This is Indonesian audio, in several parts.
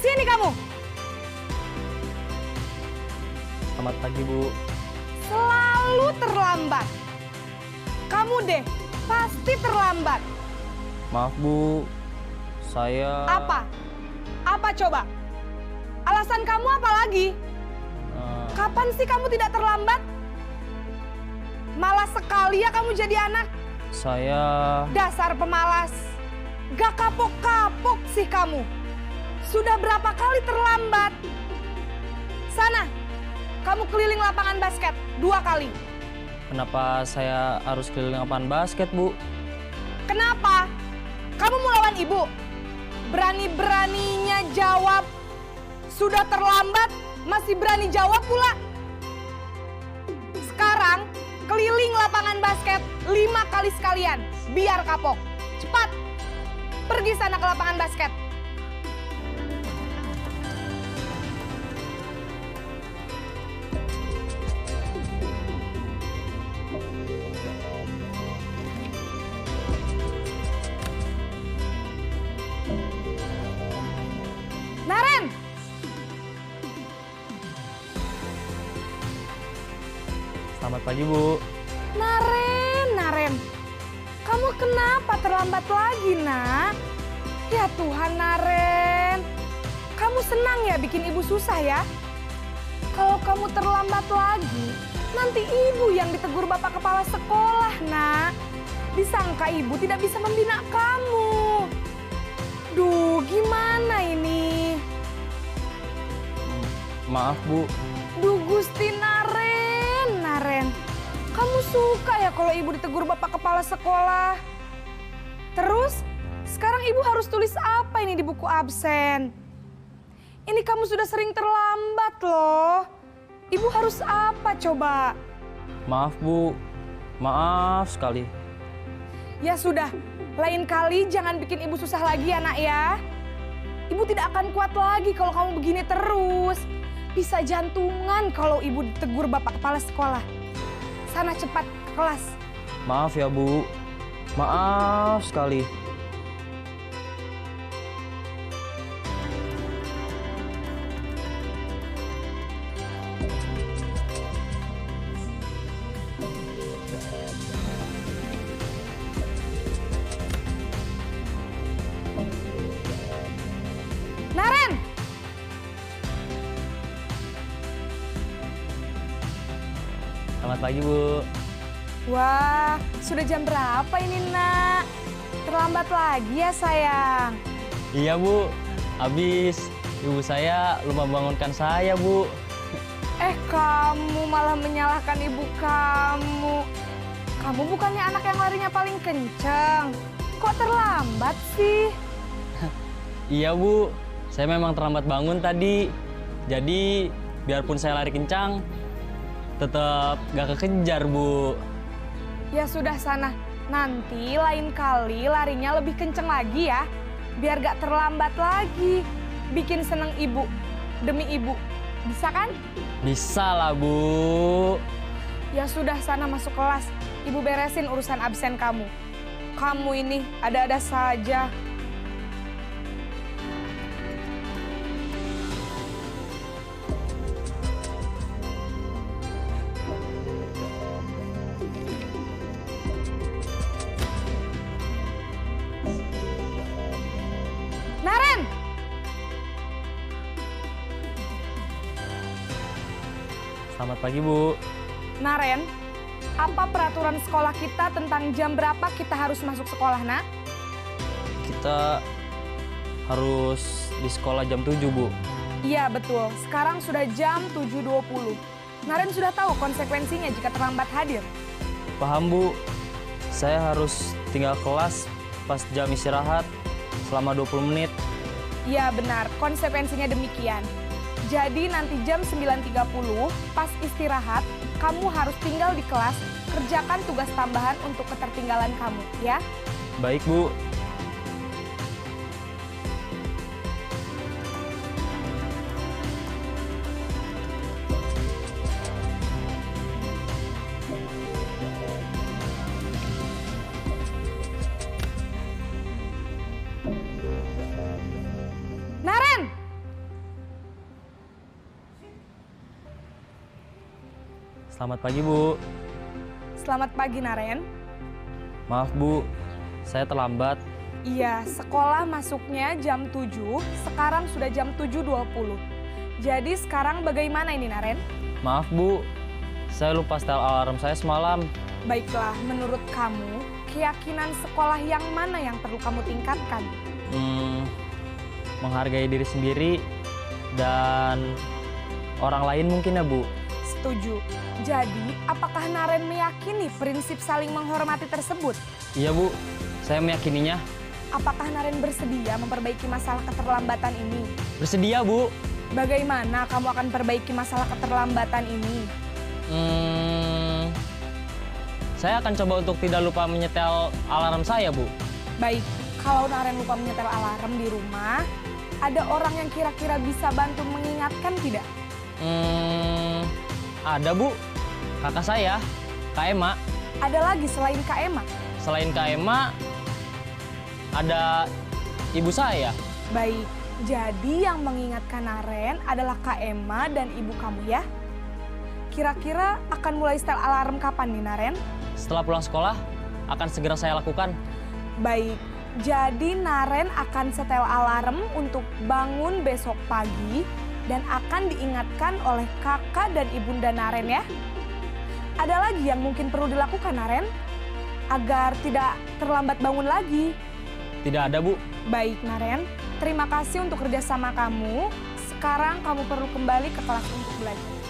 Sini kamu. Selamat pagi, Bu. Selalu terlambat. Kamu deh, pasti terlambat. Maaf, Bu. Saya... Apa? Apa coba? Alasan kamu apa lagi? Kapan sih kamu tidak terlambat? Malas sekali ya kamu jadi anak. Saya... Dasar pemalas. Gak kapok-kapok sih kamu. Sudah berapa kali terlambat? Sana, kamu keliling lapangan basket 2 kali. Kenapa saya harus keliling lapangan basket, Bu? Kenapa? Kamu mau lawan ibu? Berani-beraninya jawab. Sudah terlambat, masih berani jawab pula. Sekarang, keliling lapangan basket 5 kali sekalian. Biar kapok. Cepat, pergi sana ke lapangan basket. Naren! Selamat pagi, Bu. Naren. Kamu kenapa terlambat lagi, nak? Ya Tuhan, Naren. Kamu senang ya bikin ibu susah ya? Kalau kamu terlambat lagi, nanti ibu yang ditegur bapak kepala sekolah, nak. Disangka ibu tidak bisa membina kamu. Duh, gimana ini? Maaf, Bu. Duh, Gusti Naren. Kamu suka ya kalau ibu ditegur bapak kepala sekolah? Terus, sekarang ibu harus tulis apa ini di buku absen? Ini kamu sudah sering terlambat loh. Ibu harus apa coba? Maaf, Bu. Maaf sekali. Ya sudah, lain kali jangan bikin ibu susah lagi ya, nak ya. Ibu tidak akan kuat lagi kalau kamu begini terus. Bisa jantungan kalau ibu ditegur bapak kepala sekolah. Sana cepat ke kelas. Maaf ya, Bu. Maaf sekali. Naren! Selamat pagi, Bu. Wah, sudah jam berapa ini, nak? Terlambat lagi ya, sayang. Iya, Bu. Habis ibu saya lupa bangunkan saya, Bu. Kamu malah menyalahkan ibu kamu. Kamu bukannya anak yang larinya paling kenceng. Kok terlambat sih? Iya, Bu. Saya memang terlambat bangun tadi. Jadi, biarpun saya lari kencang, tetap gak kekejar, Bu. Ya sudah sana, nanti lain kali larinya lebih kenceng lagi ya. Biar gak terlambat lagi. Bikin seneng ibu, demi ibu. Bisa kan? Bisa lah, Bu. Ya sudah sana masuk kelas. Ibu beresin urusan absen kamu. Kamu ini ada-ada saja. Naren! Selamat pagi, Bu. Naren, apa peraturan sekolah kita tentang jam berapa kita harus masuk sekolah, nak? Kita harus di sekolah jam 7, Bu. Iya, betul. Sekarang sudah jam 7.20. Naren sudah tahu konsekuensinya jika terlambat hadir. Paham, Bu. Saya harus tinggal kelas pas jam istirahat selama 20 menit. Iya, benar. Konsekuensinya demikian. Jadi nanti jam 9.30 pas istirahat, kamu harus tinggal di kelas, kerjakan tugas tambahan untuk ketertinggalan kamu, ya? Baik, Bu. Naren! Selamat pagi, Bu. Selamat pagi, Naren. Maaf, Bu. Saya terlambat. Iya, sekolah masuknya jam 7, sekarang sudah jam 7.20. Jadi sekarang bagaimana ini, Naren? Maaf, Bu. Saya lupa setel alarm saya semalam. Baiklah, menurut kamu, keyakinan sekolah yang mana yang perlu kamu tingkatkan? Menghargai diri sendiri dan orang lain mungkin ya, Bu. Setuju. Jadi, apakah Naren meyakini prinsip saling menghormati tersebut? Iya, Bu. Saya meyakininya. Apakah Naren bersedia memperbaiki masalah keterlambatan ini? Bersedia, Bu. Bagaimana kamu akan perbaiki masalah keterlambatan ini? Saya akan coba untuk tidak lupa menyetel alarm saya, Bu. Baik, kalau Naren lupa menyetel alarm di rumah, ada orang yang kira-kira bisa bantu mengingatkan tidak? Ada, Bu. Kakak saya, Kak Ema. Ada lagi selain Kak Ema? Selain Kak Ema, ada ibu saya. Baik, jadi yang mengingatkan Naren adalah Kak Ema dan ibu kamu ya? Kira-kira akan mulai setel alarm kapan nih, Naren? Setelah pulang sekolah, akan segera saya lakukan. Baik, jadi Naren akan setel alarm untuk bangun besok pagi dan akan diingatkan oleh kakak dan ibunda Naren ya. Ada lagi yang mungkin perlu dilakukan, Naren? Agar tidak terlambat bangun lagi. Tidak ada, Bu. Baik, Naren. Terima kasih untuk kerjasama kamu. Sekarang kamu perlu kembali ke kelas untuk belajar.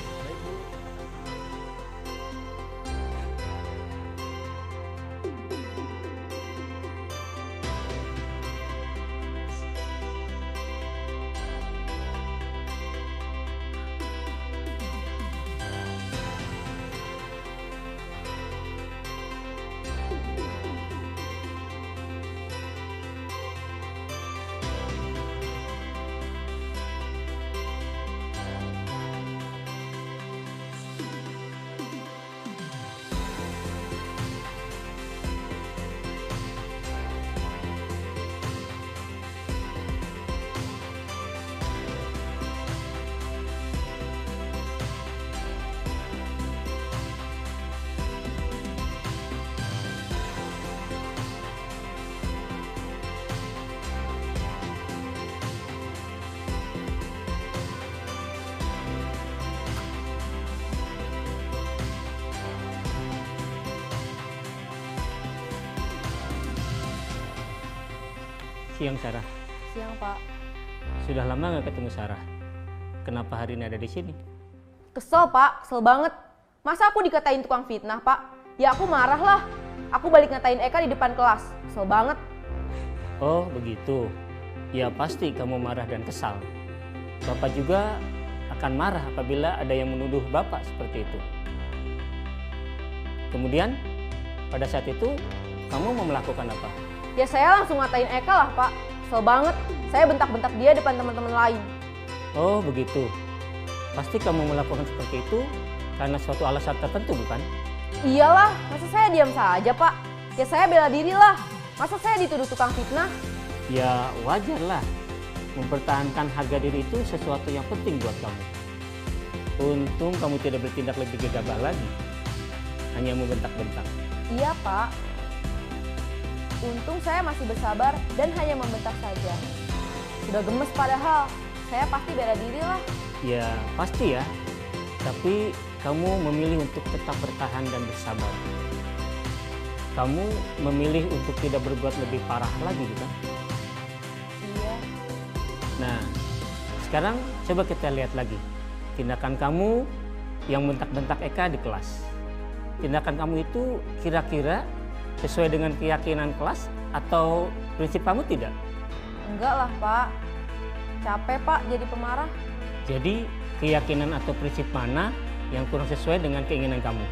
Siang, Sarah. Siang, Pak. Sudah lama nggak ketemu Sarah. Kenapa hari ini ada di sini? Kesel, Pak. Kesel banget. Masa aku dikatain tukang fitnah, Pak? Ya aku marah lah. Aku balik ngatain Eka di depan kelas. Kesel banget. Oh, begitu. Ya pasti kamu marah dan kesal. Bapak juga akan marah apabila ada yang menuduh Bapak seperti itu. Kemudian, pada saat itu, kamu mau melakukan apa? Ya saya langsung ngatain Eka lah, Pak. Kesel banget. Saya bentak-bentak dia depan teman-teman lain. Oh, begitu. Pasti kamu melakukan seperti itu karena suatu alasan tertentu, bukan? Iyalah, masa saya diam saja, Pak? Ya saya bela diri lah. Masa saya dituduh tukang fitnah? Ya wajar lah. Mempertahankan harga diri itu sesuatu yang penting buat kamu. Untung kamu tidak bertindak lebih gegabah lagi. Hanya membentak-bentak. Iya, Pak. Untung saya masih bersabar dan hanya membentak saja. Sudah gemes padahal. Saya pasti bela diri lah. Ya pasti ya. Tapi kamu memilih untuk tetap bertahan dan bersabar. Kamu memilih untuk tidak berbuat lebih parah lagi, bukan? Iya. Nah, sekarang coba kita lihat lagi. Tindakan kamu yang bentak-bentak Eka di kelas. Tindakan kamu itu kira-kira sesuai dengan keyakinan kelas atau prinsip kamu tidak? Enggak lah, Pak. Capek, Pak, jadi pemarah. Jadi keyakinan atau prinsip mana yang kurang sesuai dengan keinginan kamu?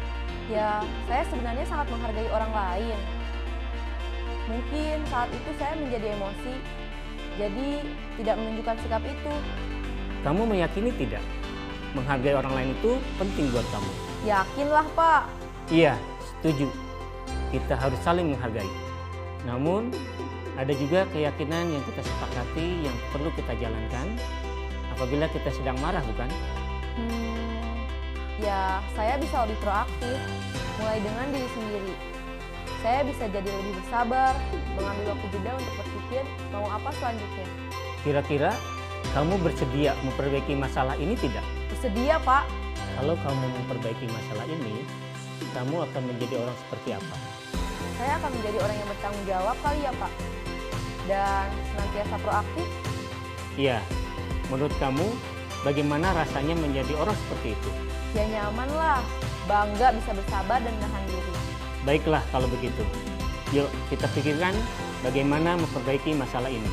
Ya, saya sebenarnya sangat menghargai orang lain. Mungkin saat itu saya menjadi emosi, jadi tidak menunjukkan sikap itu. Kamu meyakini tidak? Menghargai orang lain itu penting buat kamu. Yakinlah, Pak. Iya, setuju. Kita harus saling menghargai. Namun, ada juga keyakinan yang kita sepakati yang perlu kita jalankan apabila kita sedang marah, bukan? Ya, saya bisa lebih proaktif, mulai dengan diri sendiri. Saya bisa jadi lebih bersabar, mengambil waktu jeda untuk berpikir mau apa selanjutnya. Kira-kira kamu bersedia memperbaiki masalah ini tidak? Bersedia, Pak. Kalau kamu memperbaiki masalah ini, kamu akan menjadi orang seperti apa? Saya akan menjadi orang yang bertanggung jawab kali ya, Pak. Dan senantiasa proaktif. Iya, menurut kamu bagaimana rasanya menjadi orang seperti itu? Ya nyaman lah, bangga bisa bersabar dan menahan diri. Baiklah kalau begitu. Yuk kita pikirkan bagaimana memperbaiki masalah ini.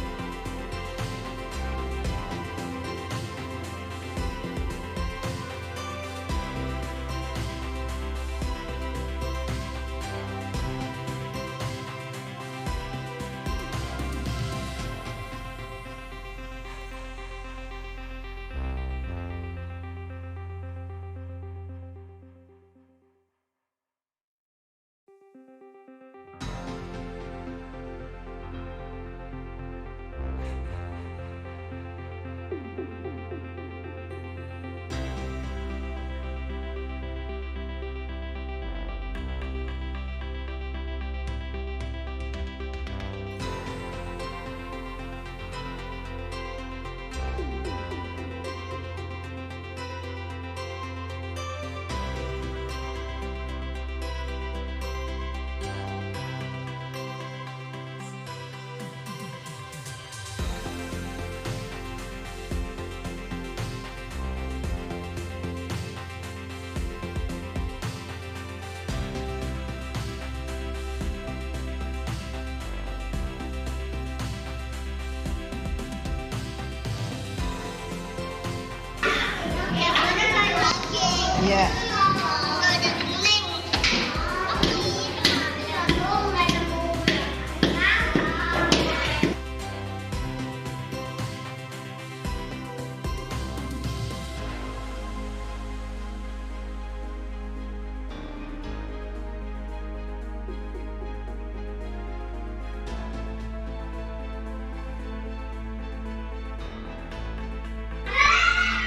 Iya.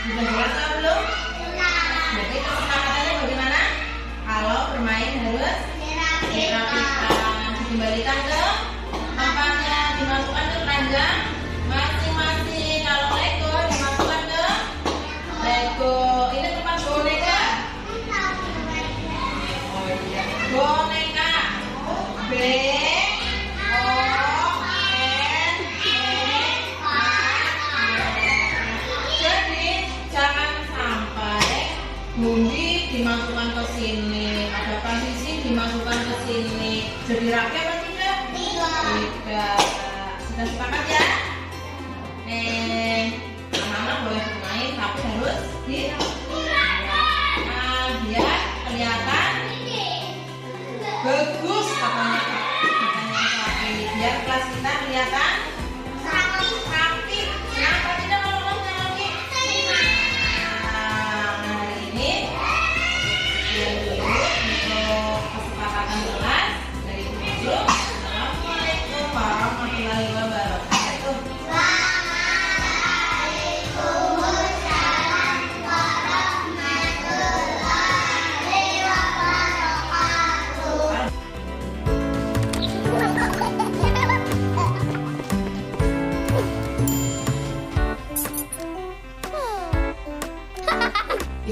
Sudah jelas atau belum? Jadi kesepakatannya bagaimana? Kalau bermain harus dirapikan, dikembalikan ke tempatnya, dimasukkan ke keranjang masing-masing. Kalau Lego dimasukkan ke Lego. Ini tempat boneka. Oh iya, boneka. B O N E A. Jadi jangan sampai gundi dimasukkan ke sini, ada posisi dimasukkan ke sini. Jadi rapi apa tidak? Tidak. Sudah sepakat ya? Anak-anak boleh bermain tapi harus di biar kelihatan bagus katanya rapi. Biar kelas kita kelihatan rapi. Kenapa tidak kalau lagi? Hari ini untuk kesepakatan kelas dari guru. Assalamualaikum warahmatullahi wabarakatuh.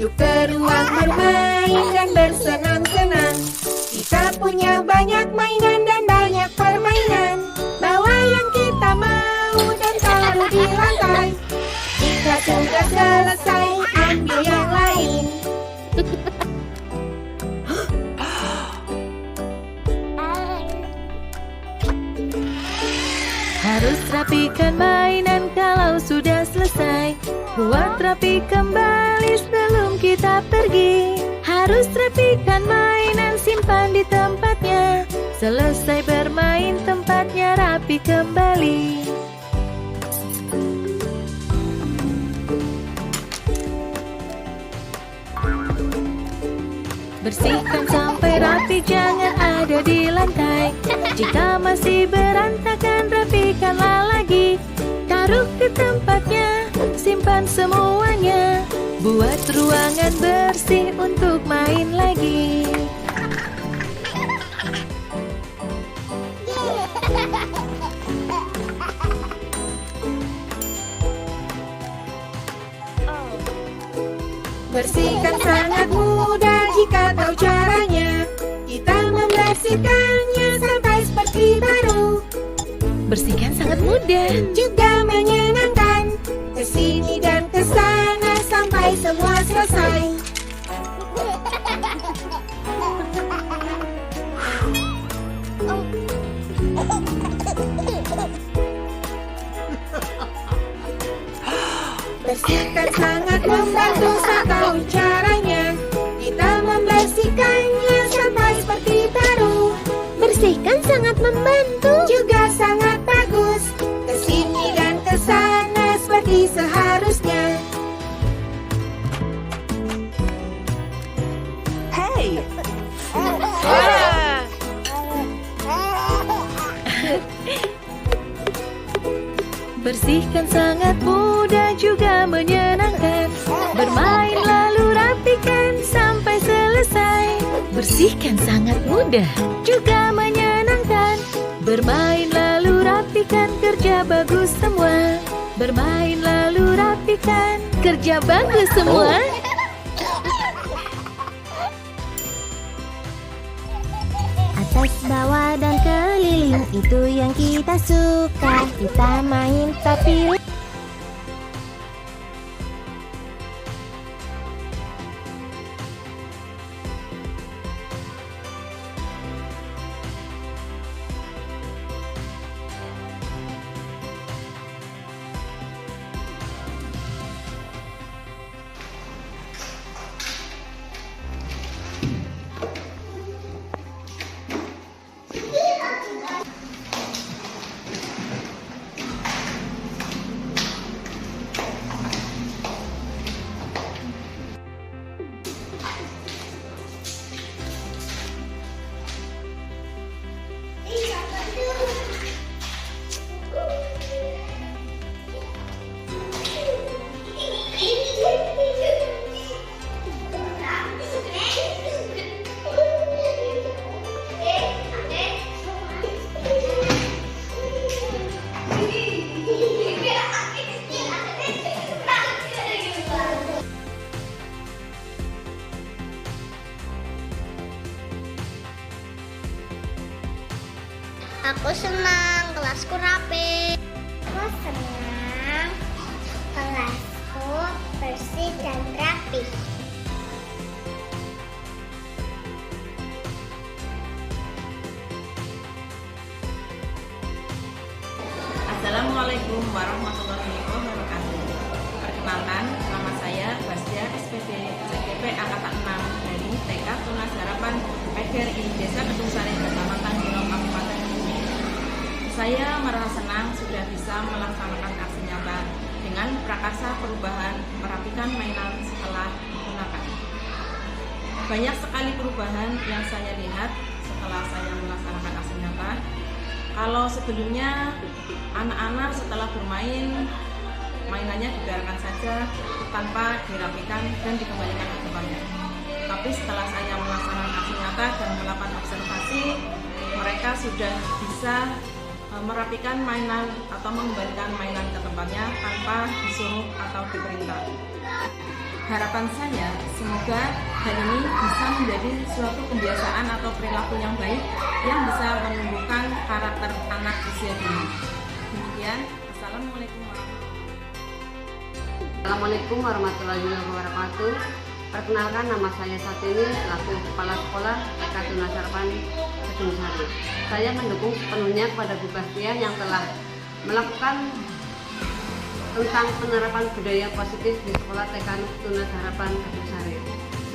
Yuk ke ruang bermain dan bersenang-senang. Kita punya banyak mainan dan banyak permainan. Bawa yang kita mau dan taruh di lantai. Jika sudah selesai, ambil yang lain. Harus rapikan mainan kalau sudah selesai. Buat rapi kembali sebelum kita pergi. Harus rapikan mainan, simpan di tempatnya. Selesai bermain, tempatnya rapi kembali. Bersihkan sampai rapi, jangan ada di lantai. Jika masih berantakan, rapikanlah lagi. Taruh ke tempatnya, simpan semuanya. Buat ruangan bersih untuk main lagi. Bersihkan sangat mudah jika tahu caranya. Kita membersihkannya sampai seperti baru. Bersihkan sangat mudah. Juga menyenangkan. Kesini dan kesana sampai semua selesai. Bersihkan sangat membantu saat tahu caranya. Kita membersihkannya sampai seperti baru. Bersihkan sangat membantu. Juga sangat bagus. Kesini dan kesana seperti seharusnya. Hey, Bersihkan sangat mudah juga menyenangkan. Bermain lalu rapikan sampai selesai. Bersihkan sangat mudah juga menyenangkan. Bermain lalu rapikan, kerja bagus semua. Bermain lalu rapikan, kerja bagus semua. atas, bawah, dan keliling itu yang kita suka. Kita main tapi aku senang kelasku rapi. Aku senang kelasku bersih dan rapi. Assalamualaikum warahmatullahi wabarakatuh. Perkenalkan, nama saya Bastia SPD CGP Angkatan 6 dari TK Tunas Harapan PGRI Desa Kedung Sari, Kecamatan Gilong, Kabupaten Kebumen. Saya merasa senang sudah bisa melaksanakan aksi nyata dengan prakarsa perubahan merapikan mainan setelah digunakan. Banyak sekali perubahan yang saya lihat setelah saya melaksanakan aksi nyata. Kalau sebelumnya anak-anak setelah bermain, mainannya dibiarkan saja tanpa dirapikan dan dikembalikan ke tempatnya. Tapi setelah saya melaksanakan aksi nyata dan melakukan observasi, mereka sudah bisa merapikan mainan atau mengembalikan mainan ke tempatnya tanpa disuruh atau diperintah. Harapan saya semoga hal ini bisa menjadi suatu kebiasaan atau perilaku yang baik yang bisa menumbuhkan karakter anak usia dini. Demikian, Assalamualaikum warahmatullahi wabarakatuh. Perkenalkan, nama saya Satini selaku Kepala Sekolah TK Tunas Harapan Kedung Sari. Saya mendukung sepenuhnya kepada Bu Bastia yang telah melakukan tentang penerapan budaya positif di Sekolah TK Tunas Harapan Kedung Sari.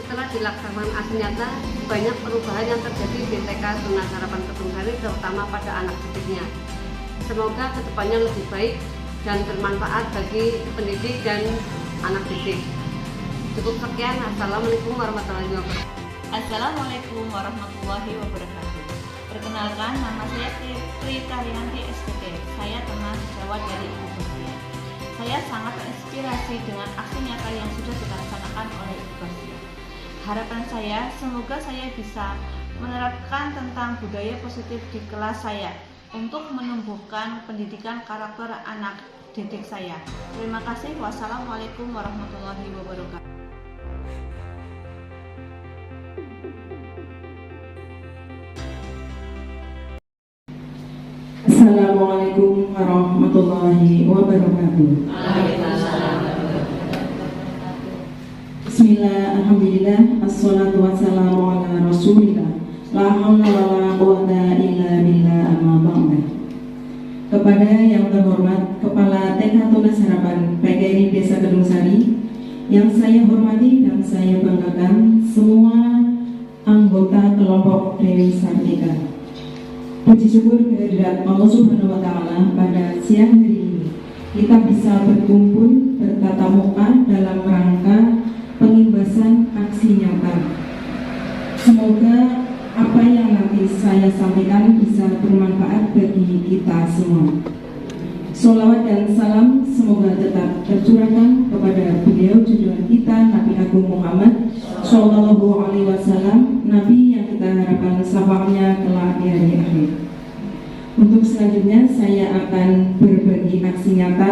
Setelah dilaksanakan aksi nyata, banyak perubahan yang terjadi di TK Tunas Harapan Kedung Sari, terutama pada anak didiknya. Semoga kedepannya lebih baik dan bermanfaat bagi pendidik dan anak didik. Cukup sekian. Assalamualaikum warahmatullahi wabarakatuh. Assalamualaikum warahmatullahi wabarakatuh. Perkenalkan, nama saya Tri Karyanti SPD. Saya teman sejawat dari Ibu Bastia. Saya sangat terinspirasi dengan aksi nyata yang sudah dilaksanakan oleh Ibu Basya. Harapan saya, semoga saya bisa menerapkan tentang budaya positif di kelas saya untuk menumbuhkan pendidikan karakter anak didik saya. Terima kasih. Wassalamualaikum warahmatullahi wabarakatuh. Assalamualaikum warahmatullahi wabarakatuh. Bismillah, alhamdulillah, assalatu wassalamu ala rasulillah, la hawla wa la quwwata illa billah, amma ba'da. Kepada yang terhormat Kepala TK Tunas Harapan PGRI Desa Kedung Sari, yang saya hormati dan saya banggakan semua anggota kelompok Dewi Sartika. Puji syukur kehadirat Allah Subhanahu wa Ta'ala pada siang hari ini kita bisa berkumpul bertatap muka dalam rangka pengimbasan aksi nyata. Semoga apa yang nanti saya sampaikan bisa bermanfaat bagi kita semua. Sholawat dan salam semoga tetap tercurahkan kepada beliau junjungan kita Nabi Agung Muhammad Sallallahu Alaihi Wasallam, Nabi yang kita harapkan syafaatnya kelak di hari akhir. Untuk selanjutnya saya akan berbagi aksi nyata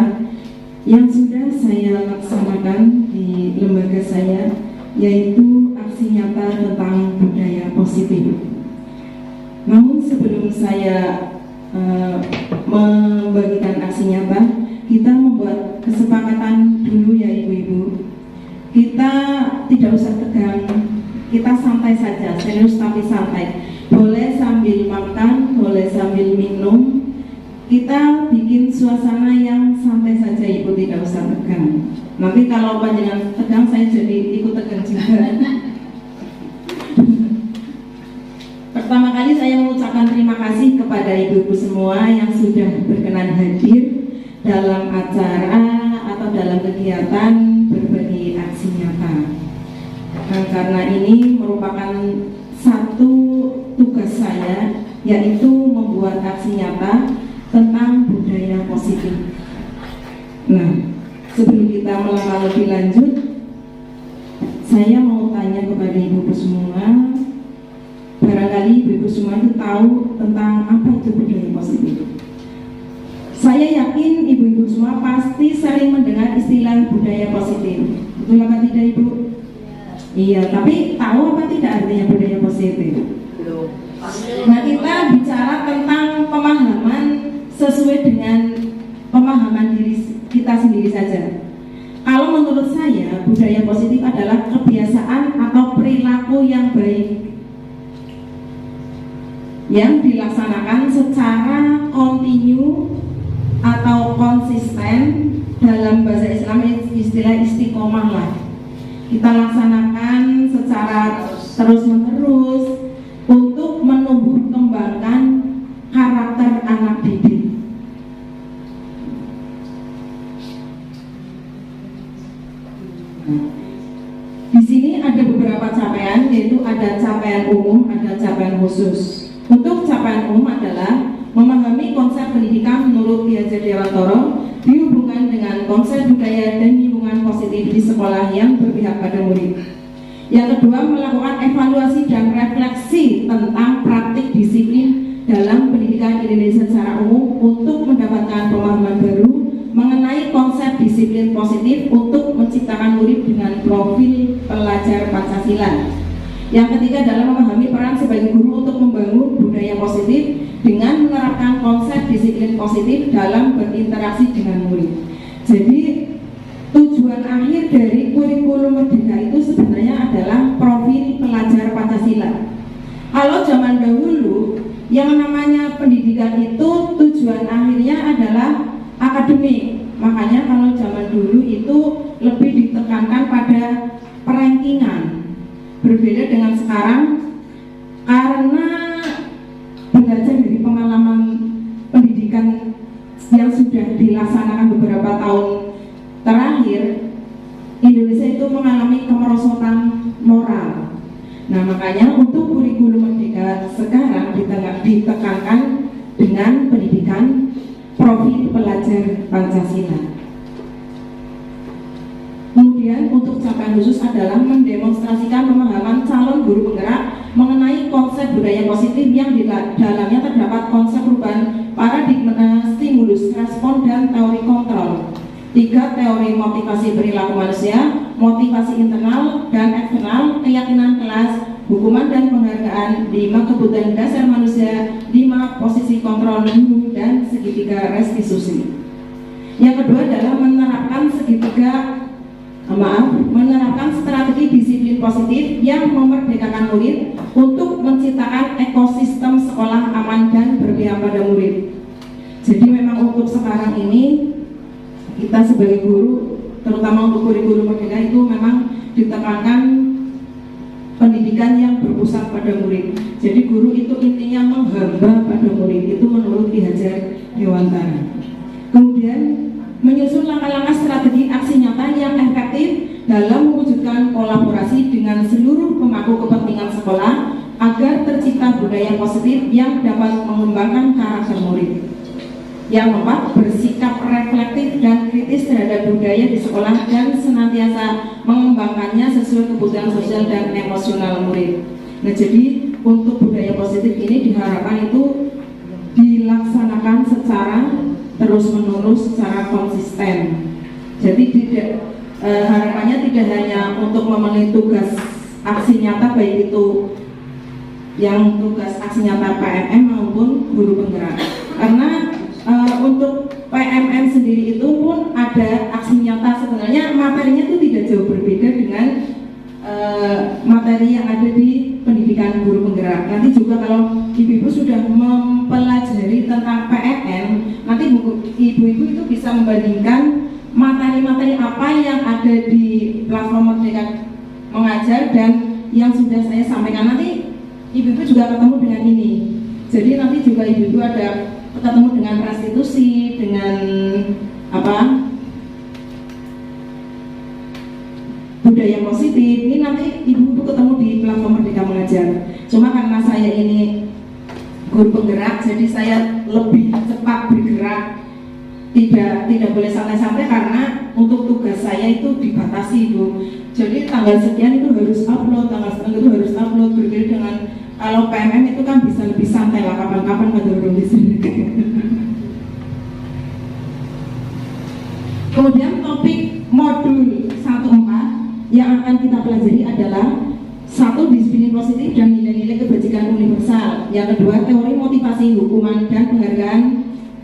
yang sudah saya laksanakan di lembaga saya, yaitu aksi nyata tentang budaya positif. Namun sebelum saya membagikan aksi nyata, kita membuat kesepakatan dulu ya ibu-ibu. Kita tidak usah tegang, kita santai saja, serius tapi santai. Boleh sambil makan, boleh sambil minum. Kita bikin suasana yang santai saja ibu, tidak usah tegang. Nanti kalau panjangan tegang saya jadi ikut tegang juga. Pertama kali saya mengucapkan terima kasih kepada ibu-ibu semua yang sudah berkenan hadir dalam acara atau dalam kegiatan berbagi aksi nyata. Karena ini merupakan satu tugas saya, yaitu membuat aksi nyata tentang budaya positif. Nah, sebelum kita melangkah lebih lanjut, saya mau tanya kepada ibu-ibu semua. Barangkali ibu-ibu semua itu tahu tentang apa itu budaya positif. Saya yakin ibu-ibu semua pasti sering mendengar istilah budaya positif. Betul apa tidak ibu? Iya, tapi tahu apa tidak artinya budaya positif? Belum. Nah, kita bicara tentang pemahaman sesuai dengan pemahaman diri kita sendiri saja. Kalau menurut saya, budaya positif adalah kebiasaan atau perilaku yang baik yang dilaksanakan secara kontinu atau konsisten. Dalam bahasa Islam istilah istiqomah lah. Kita laksanakan secara terus-menerus untuk menumbuh kembangkan karakter anak didik. Di sini ada beberapa capaian, yaitu ada capaian umum, ada capaian khusus. Untuk capaian umum adalah memahami konsep pendidikan menurut Ki Hajar Dewantara dihubungkan dengan konsep budaya dan lingkungan positif di sekolah yang berpihak pada murid. Yang kedua, melakukan evaluasi dan refleksi tentang praktik disiplin dalam pendidikan Indonesia secara umum untuk mendapatkan pemahaman baru mengenai konsep disiplin positif untuk menciptakan murid dengan profil pelajar Pancasila. Yang ketiga adalah memahami peran sebagai guru untuk membangun budaya positif dengan menerapkan konsep disiplin positif dalam berinteraksi dengan murid. Jadi tujuan akhir dari kurikulum Merdeka itu sebenarnya adalah profil pelajar Pancasila. Kalau zaman dahulu yang namanya pendidikan itu tujuan akhirnya adalah akademik. Makanya kalau zaman dulu itu lebih ditekankan pada perankingan. Berbeda dengan sekarang, karena belajar dari pengalaman pendidikan yang sudah dilaksanakan beberapa tahun terakhir, Indonesia itu mengalami kemerosotan moral. Nah, makanya untuk kurikulum Merdeka sekarang ditekankan dengan pendidikan profil pelajar Pancasila. Kemudian untuk capaian khusus adalah mendemonstrasikan pemahaman calon guru penggerak mengenai konsep budaya positif yang di dalamnya terdapat konsep perubahan paradigma, stimulus, respon, dan teori kontrol. 3. Teori motivasi perilaku manusia, motivasi internal dan eksternal, keyakinan kelas, hukuman dan penghargaan, 5. Kebutuhan dasar manusia, 5. Posisi kontrol guru, dan segitiga restitusi. Yang kedua adalah menerapkan menerapkan strategi disiplin positif yang memerdekakan murid untuk menciptakan ekosistem sekolah aman dan berpihak pada murid. Jadi memang untuk sekarang ini kita sebagai guru, terutama untuk kurikulum merdeka itu memang ditekankan pendidikan yang berpusat pada murid. Jadi guru itu intinya menghamba pada murid, itu menurut Ki Hajar Dewantara. Kemudian menyusun langkah-langkah strategi aksi nyata yang efektif dalam mewujudkan kolaborasi dengan seluruh pemangku kepentingan sekolah agar tercipta budaya positif yang dapat mengembangkan karakter murid. Yang keempat, bersikap reflektif dan kritis terhadap budaya di sekolah dan senantiasa mengembangkannya sesuai kebutuhan sosial dan emosional murid. Nah, jadi untuk budaya positif ini diharapkan itu dilaksanakan secara terus-menerus, secara konsisten. Jadi harapannya tidak hanya untuk memenuhi tugas aksi nyata, baik itu yang tugas aksi nyata PMM maupun guru penggerak. Karena untuk PMM sendiri itu pun ada aksi nyata, sebenarnya materinya itu tidak jauh berbeda dengan materi yang ada di pendidikan guru penggerak. Nanti juga kalau ibu-ibu sudah mempelajari tentang PMM, nanti ibu-ibu itu bisa membandingkan materi-materi apa yang ada di platform Merdeka Mengajar dan yang sudah saya sampaikan. Nanti ibu-ibu juga ketemu dengan ini. Jadi nanti juga ibu-ibu ada ketemu dengan restitusi, dengan budaya positif. Ini nanti ibu-ibu ketemu di platform Merdeka Mengajar. Cuma karena saya ini guru penggerak, jadi saya lebih cepat bergerak, tidak boleh santai-santai karena untuk tugas saya itu dibatasi, Bu. Jadi tanggal sekian itu harus upload, tanggal sekian itu harus upload. Berbeda dengan kalau PMM itu kan bisa lebih santai lah, kapan-kapan nggak di sini. Kemudian topik modul 1.4 yang akan kita pelajari adalah 1. Disiplin positif dan nilai-nilai kebajikan universal. Yang kedua, teori motivasi, hukuman, dan penghargaan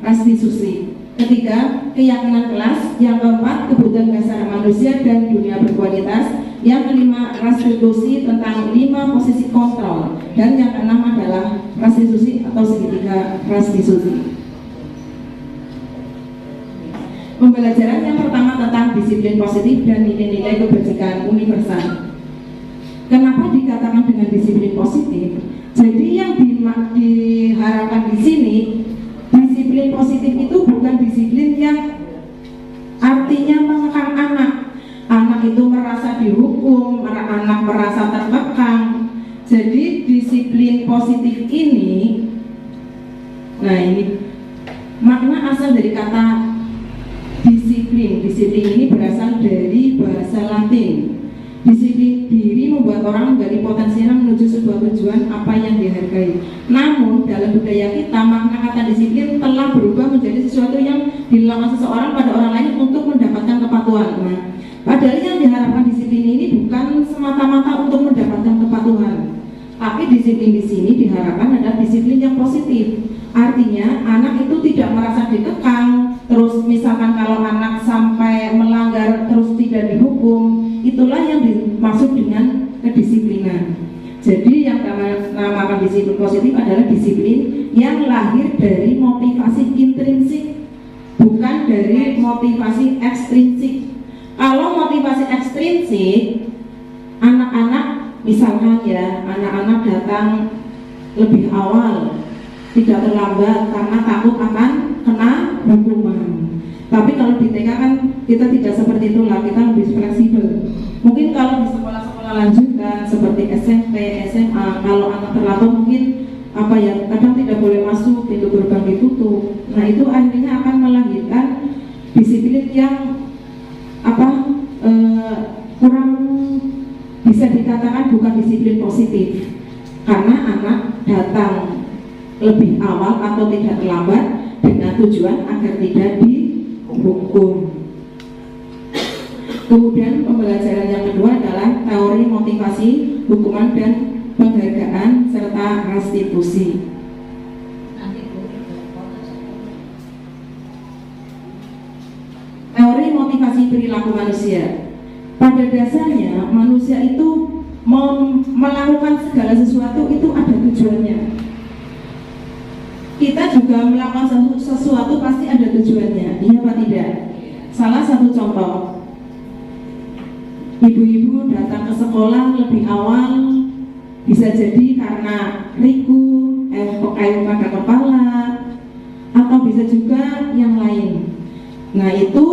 restitusi. Ketiga, keyakinan kelas. Yang keempat, kebutuhan dasar manusia dan dunia berkualitas. Yang kelima, restitusi tentang 5 posisi kontrol. Dan yang keenam adalah restitusi atau segitiga restitusi. Pembelajaran yang pertama tentang disiplin positif dan nilai-nilai kebajikan universal. Kenapa dikatakan dengan disiplin positif? Jadi yang diharapkan di sini, disiplin positif itu bukan disiplin yang artinya mengekang anak. Anak itu merasa dihukum, anak merasa terkekang. Jadi disiplin positif ini, nah ini makna asal dari kata disiplin. Disiplin ini berasal dari bahasa Latin. Disiplin diri membuat orang menggali potensinya menuju sebuah tujuan apa yang dihargai. Namun dalam budaya kita makna kata disiplin telah berubah menjadi sesuatu yang dilakukan seseorang pada orang lain untuk mendapatkan kepatuhan. Nah, padahal yang diharapkan disiplin ini bukan semata-mata untuk mendapatkan kepatuhan, tapi disiplin di sini diharapkan adalah disiplin yang positif. Artinya anak itu tidak merasa dikekang. Terus misalkan kalau anak sampai melanggar terus tidak dihukum, itulah yang dimaksud dengan kedisiplinan. Jadi yang namakan disiplin positif adalah disiplin yang lahir dari motivasi intrinsik, bukan dari motivasi ekstrinsik. Kalau motivasi ekstrinsik, anak-anak misalkan ya, anak-anak datang lebih awal, tidak terlambat karena takut akan kena hukuman. Tapi kalau di TK kan kita tidak seperti itulah, kita lebih fleksibel. Mungkin kalau di sekolah-sekolah lanjutan seperti SMP, SMA, kalau anak terlambat mungkin kadang tidak boleh masuk, pintu gerbang ditutup. Nah itu akhirnya akan melahirkan disiplin yang kurang bisa dikatakan bukan disiplin positif, karena anak datang lebih awal atau tidak terlambat dengan tujuan agar tidak dihukum. Kemudian pembelajaran yang kedua adalah teori motivasi, hukuman dan penghargaan serta restitusi. Teori motivasi perilaku manusia. Pada dasarnya manusia itu melakukan segala sesuatu itu ada tujuannya. Kita juga melakukan sesuatu pasti ada tujuannya, iya apa tidak? Salah satu contoh, ibu-ibu datang ke sekolah lebih awal bisa jadi karena riku, kayu pada kepala, atau bisa juga yang lain. Nah itu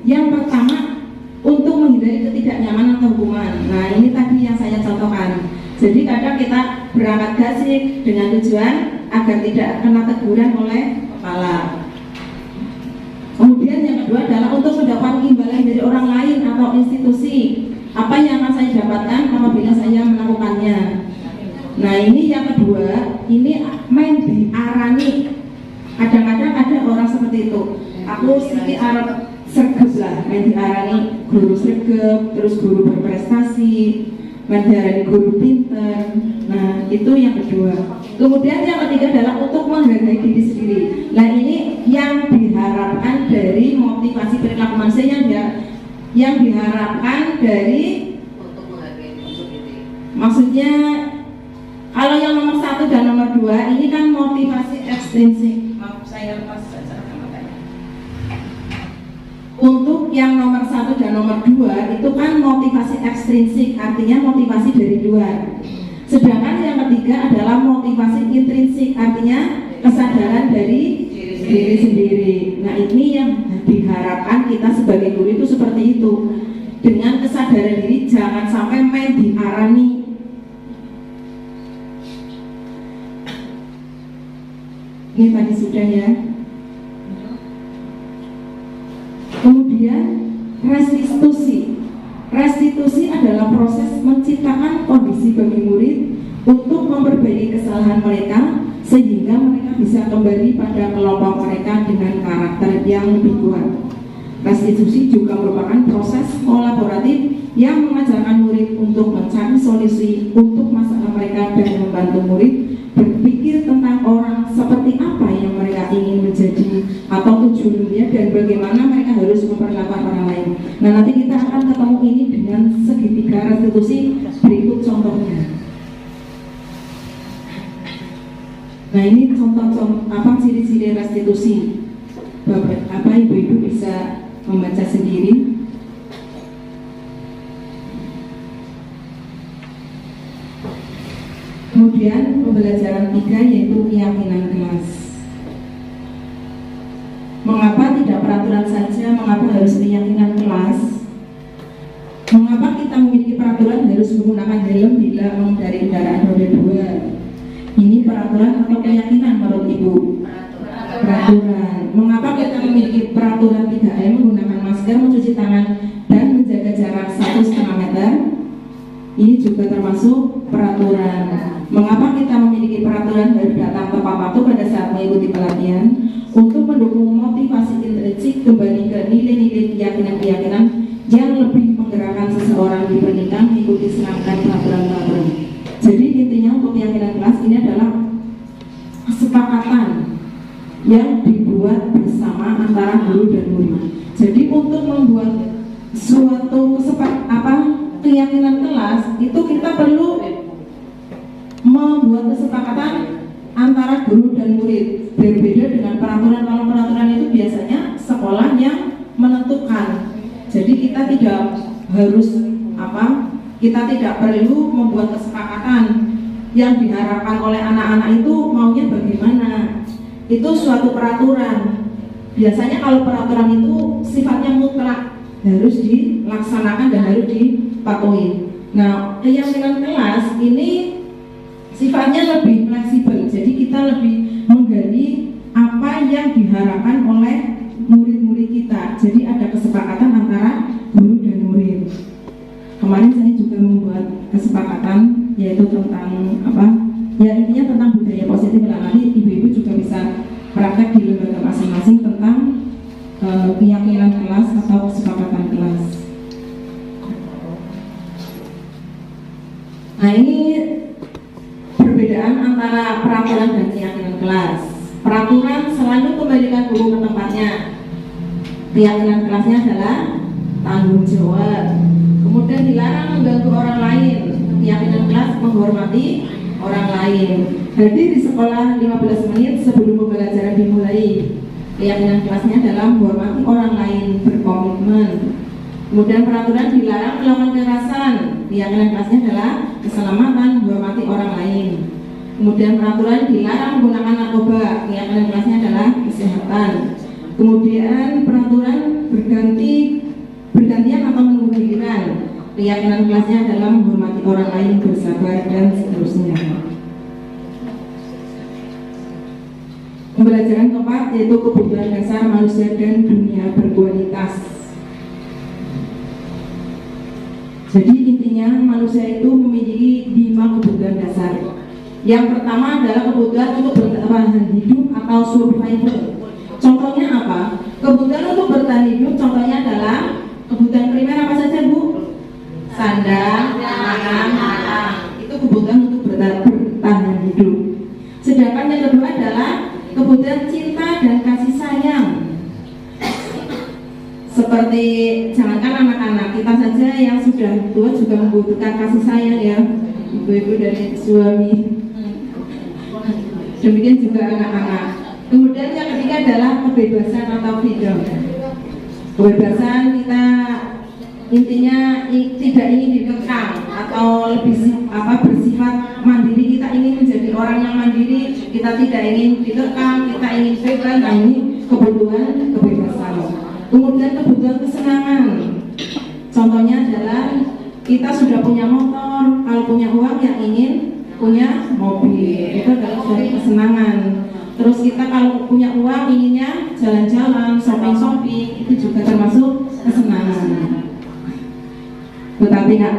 yang pertama untuk menghindari ketidaknyamanan atau hukuman. Nah ini tadi yang saya contohkan. Jadi kadang kita berangkat gasik dengan tujuan agar tidak kena teguran oleh kepala. Kemudian yang kedua adalah untuk mendapat imbalan dari orang lain atau institusi. Apa yang akan saya dapatkan apabila saya melakukannya? Nah ini yang kedua, ini main diarani. Kadang-kadang ada orang seperti itu. Aku sedikit Arab sergap lah, main diarani guru sergap, terus guru berprestasi, main diarani guru pinter. Nah itu yang kedua. Kemudian yang ketiga adalah untuk menghargai diri sendiri. Nah ini yang diharapkan dari motivasi perilaku manusia, yang diharapkan dari maksudnya kalau yang nomor 1 dan nomor 2 ini kan motivasi ekstrinsik. Maaf saya lepas saja kata-katanya. Untuk yang nomor 1 dan nomor 2 itu kan motivasi ekstrinsik, artinya motivasi dari luar. Sedangkan yang ketiga adalah motivasi intrinsik, artinya kesadaran dari diri sendiri. Nah ini yang diharapkan kita sebagai guru itu seperti itu. Dengan kesadaran diri, jangan sampai main diarani. Ini tadi sudah ya. Kemudian restitusi. Restitusi adalah proses menciptakan kondisi bagi murid untuk memperbaiki kesalahan mereka sehingga mereka bisa kembali pada kelompok mereka dengan karakter yang lebih kuat. Restitusi juga merupakan proses kolaboratif yang mengajarkan murid untuk mencari solusi untuk masalah mereka dan membantu murid berpikir tentang orang seperti apa yang mereka ingin menjadi atau tujuannya dan bagaimana mereka harus memperlakukan orang lain. Nah nanti kita akan ketemu ini dengan segitiga restitusi berikut contohnya. Nah ini contoh ciri-ciri restitusi. Apa ibu-ibu bisa membaca sendiri. Kemudian pembelajaran 3 yaitu keyakinan kelas. Mengapa tidak peraturan saja, mengapa harus keyakinan kelas? Mengapa kita memiliki peraturan harus menggunakan helm bila mengendarai kendaraan roda 2? Ini peraturan atau keyakinan menurut Ibu? Peraturan. Mengapa kita memiliki peraturan 3M menggunakan masker, mencuci tangan, dan menjaga jarak 1,5 meter? Ini juga termasuk peraturan. Mengapa kita memiliki peraturan harus datang tepat waktu pada saat mengikuti pelatihan? Untuk mendukung motivasi intrinsik kembali ke nilai-nilai keyakinan-keyakinan yang lebih menggerakkan seseorang dibandingkan mengikuti serangkaian peraturan-peraturan. Jadi intinya untuk keyakinan kelas ini adalah kesepakatan yang dibuat bersama antara guru dan murid. Jadi untuk membuat suatu keyakinan kelas itu kita perlu membuat kesepakatan antara guru dan murid. Berbeda dengan peraturan. Kalau peraturan itu biasanya sekolah yang menentukan. Jadi kita tidak harus kita tidak perlu membuat kesepakatan. Yang diharapkan oleh anak-anak itu maunya bagaimana. Itu suatu peraturan. Biasanya kalau peraturan itu sifatnya mutlak, harus dilaksanakan dan harus dipatuhi. Nah, keyakinan kelas ini sifatnya lebih fleksibel, jadi kita lebih menggali apa yang diharapkan oleh murid-murid kita. Jadi ada kesepakatan antara guru dan murid. kemarin saya juga membuat kesepakatan yaitu tentang apa? Ya intinya tentang budaya positif. Nah, nanti ibu-ibu juga bisa praktek di lembaga masing-masing tentang keyakinan kelas atau kesepakatan kelas. Nah ini perbedaan antara peraturan dan keyakinan kelas. Peraturan selalu kembalikan guru ke tempatnya. Keyakinan kelasnya adalah tanggung jawab. Kemudian dilarang mengganggu orang lain. Keyakinan kelas menghormati orang lain. Hadir di sekolah 15 menit sebelum pembelajaran dimulai. Keyakinan kelasnya adalah menghormati orang lain, berkomitmen. Kemudian peraturan dilarang melakukan kekerasan. Keyakinan kelasnya adalah keselamatan, menghormati orang lain. Kemudian peraturan dilarang menggunakan narkoba. Keyakinan kelasnya adalah kesehatan. Kemudian peraturan bergantian atau menunggu giliran. Keyakinan kelasnya adalah menghormati orang lain, bersabar dan seterusnya. Pembelajaran keempat yaitu kebutuhan dasar manusia dan dunia berkualitas. Jadi intinya manusia itu memiliki 5 kebutuhan dasar. Yang pertama adalah kebutuhan untuk bertahan hidup atau survival. Contohnya apa? Kebutuhan untuk bertahan hidup contohnya adalah kebutuhan primer apa saja, Bu? Sandang, makan, makan. Itu kebutuhan untuk bertahan hidup. Sedangkan yang kedua adalah kebutuhan cinta dan kasih sayang. Seperti jangankan anak-anak, kita saja yang sudah tua juga membutuhkan kasih sayang ya, ibu-ibu dari suami. Demikian juga anak-anak. Kemudian yang ketiga adalah kebebasan atau freedom. Kebebasan kita intinya tidak ingin dikekang atau lebih bersifat mandiri. Kita ingin menjadi orang yang mandiri. Kita tidak ingin dikekang. Kita ingin bebas. Nah ini kebutuhan kebebasan. Kemudian kebutuhan kesenangan. Contohnya adalah kita sudah punya motor. Kalau punya uang yang ingin punya mobil. Itu adalah suatu kesenangan. Terus kita kalau punya uang inginnya jalan-jalan, shopping-shopping, itu juga termasuk kesenangan. Tetapi nggak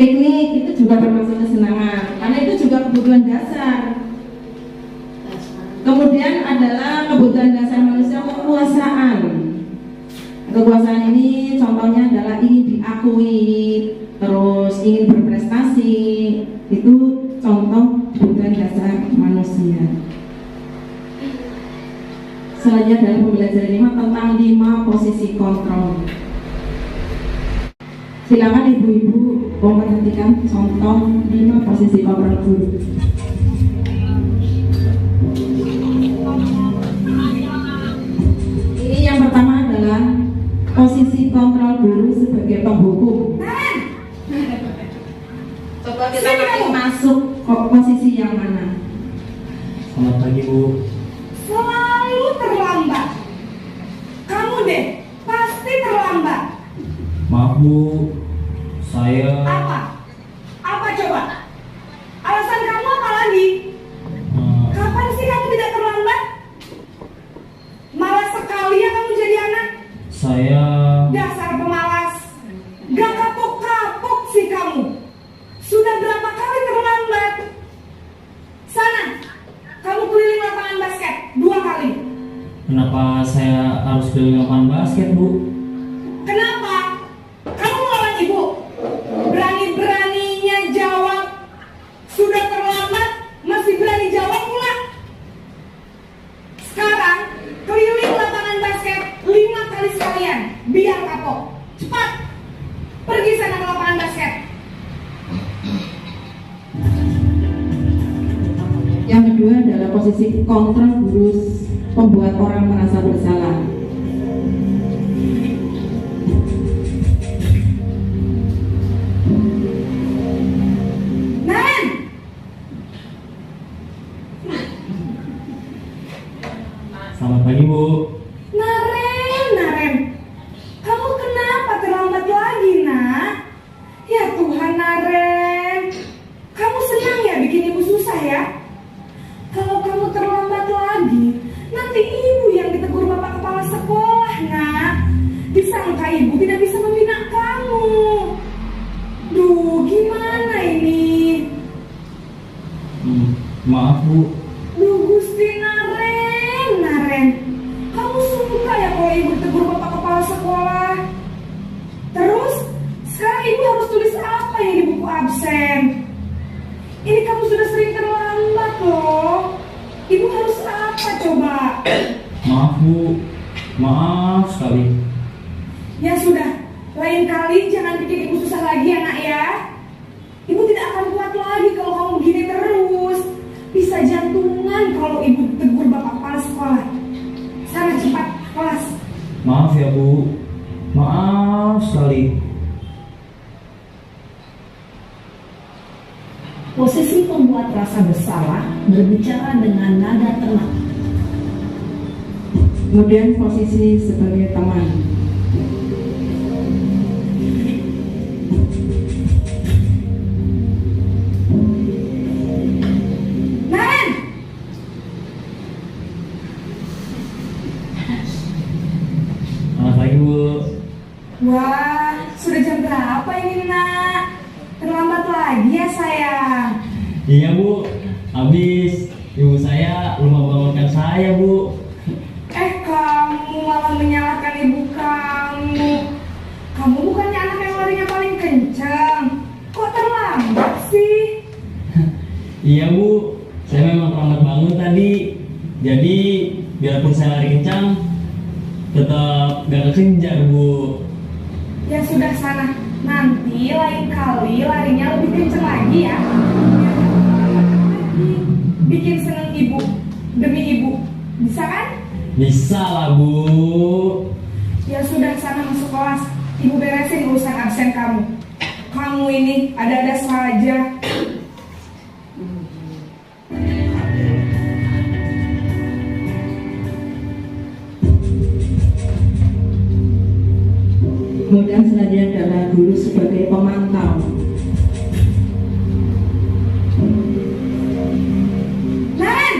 piknik itu juga termasuk kesenangan, karena itu juga kebutuhan dasar. Kemudian adalah kebutuhan dasar manusia, kekuasaan. Kekuasaan ini contohnya adalah ingin diakui, terus ingin berprestasi. Itu contoh kebutuhan dasar manusia. Selanjutnya adalah pembelajaran 5 tentang 5 posisi kontrol. Silakan ibu-ibu memperhatikan contoh 5 posisi kontrol guru. Ini yang pertama adalah posisi kontrol guru sebagai penghukum. Coba kita masuk posisi yang mana? Selamat pagi, Bu. Selalu terlambat. Kamu deh, pasti terlambat. Maaf, Bu. Saya... Apa? Apa coba? Alasan kamu apa lagi? Kapan sih kamu tidak terlambat? Malas sekali ya kamu jadi anak. Saya... Dasar pemalas. Gak kapok-kapok sih kamu. Sudah berapa kali terlambat? Sana, kamu keliling lapangan basket 2 kali. Kenapa saya harus keliling lapangan basket, Bu? Kenapa? Kamu melawan ibu. Berani-beraninya jawab. Sudah terlambat, masih berani jawab pula. Sekarang, keliling lapangan basket 5 kali sekalian. Biar kapok. Cepat. Pergi sana ke lapangan basket. Yang kedua adalah posisi kontrol guru membuat orang merasa bersalah. Naren! Selamat pagi, Bu. Naren. Kamu kenapa terlambat lagi, nak? Ya Tuhan, Naren. Kamu senang ya bikin ibu susah ya? Kalau kamu terlambat lagi, nanti ibu yang ditegur bapak kepala sekolah. absen. Ini kamu sudah sering terlambat loh. Ibu harus apa coba? Maaf Bu, maaf sekali. Ya sudah, lain kali jangan bikin ibu susah lagi ya nak ya. Ibu tidak akan kuat lagi kalau kamu begini terus. Bisa jantungan kalau ibu tegur bapak kepala sekolah. Sana cepat kelas. Maaf ya Bu, maaf sekali. Posisi pembuat rasa bersalah berbicara dengan nada tenang. Kemudian posisi sebagai teman. Naren! Selamat pagi Bu. Wah, sudah jam berapa ini nak? Terlambat lagi ya sayang. Iya Bu, habis ibu saya lupa bangunkan saya Bu. Kamu malah menyalahkan ibu kamu. Kamu bukannya anak yang larinya paling kencang. Kok terlambat sih? Iya Bu, saya memang terlambat bangun tadi. Jadi biarpun saya lari kencang, tetap gak kekejar Bu. Ya sudah sana. Nanti lain kali larinya lebih kencang lagi ya. Bikin seneng ibu demi ibu. Bisa kan? Bisa lah Bu. Ya sudah sana masuk kelas. Ibu beresin urusan absen kamu. Kamu ini ada-ada saja. Kemudian selanjutnya adalah guru sebagai pemantau. Naren!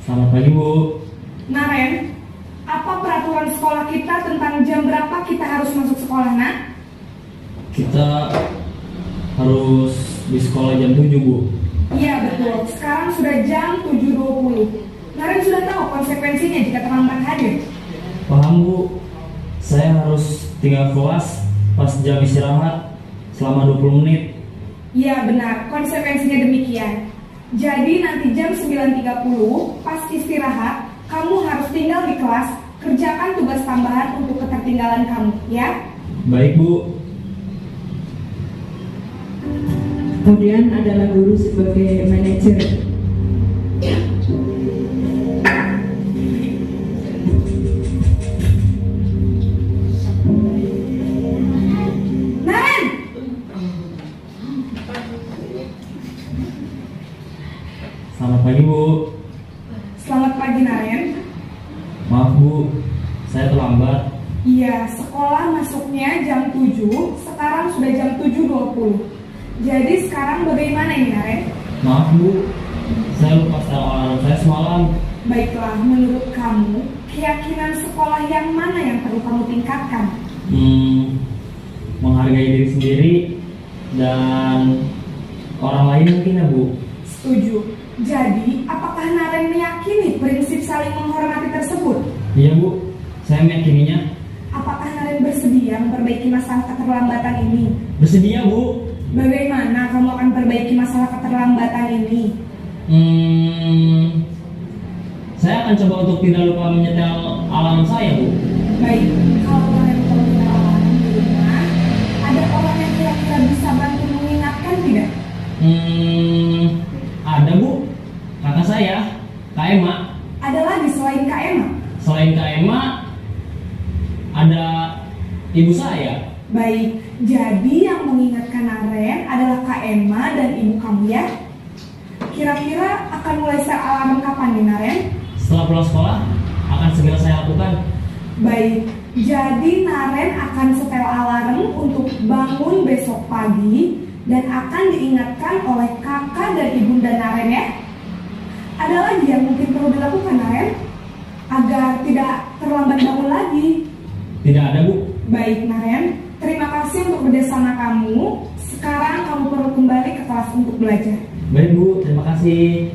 Selamat pagi Bu. Naren, apa peraturan sekolah kita tentang jam berapa kita harus masuk sekolah, nak? Kita harus di sekolah jam 7 Bu. Iya betul, sekarang sudah jam 7.20. Naren sudah tahu konsekuensinya jika terlambat hadir. Paham Bu. Saya harus tinggal kelas pas jam istirahat selama 20 menit. Iya benar, konsekuensinya demikian. Jadi nanti jam 9.30 pas istirahat, kamu harus tinggal di kelas, kerjakan tugas tambahan untuk ketertinggalan kamu, ya? Baik Bu. Kemudian adalah guru sebagai manajer. Naren! Selamat pagi Bu. Selamat pagi Naren. Maaf Bu, saya terlambat. Iya, sekolah masuknya jam 7, sekarang sudah jam 7.20. Jadi sekarang bagaimana ini Naren? Maaf Bu, saya lupa setel alarm saya semalam. Baiklah, menurut kamu, keyakinan sekolah yang mana yang perlu kamu tingkatkan? Menghargai diri sendiri dan orang lain mungkin ya Bu. Setuju. Jadi, apakah Naren meyakini prinsip saling menghormati tersebut? Iya Bu, saya meyakininya. Apakah Naren bersedia memperbaiki masalah keterlambatan ini? Bersedia Bu. Bagaimana kamu akan perbaiki masalah keterlambatan ini? Saya akan coba untuk tidak lupa menyetel alarm saya Bu. Baik, kalau Naren perlu menyetel alarm di rumah, ada orang yang kira-kira bisa bantu mengingatkan tidak? Ada Bu, kakak saya, Kak Emma. Ada lagi selain Kak Emma? Selain Kak Emma, ada ibu saya. Baik, jadi yang mengingatkan Naren adalah Kak Emma dan ibu kamu ya? Kira-kira akan mulai set alarm kapan nih Naren? Setelah pulang sekolah, akan segera saya lakukan. Baik, jadi Naren akan setel alarm untuk bangun besok pagi dan akan diingatkan oleh kakak dan ibunda Naren ya? Ada lagi yang mungkin perlu dilakukan Naren? Agar tidak terlambat bangun lagi. Tidak ada Bu. Baik Naren, terima kasih untuk kerjasama kamu. Sekarang kamu perlu kembali ke kelas untuk belajar. Baik Bu, terima kasih.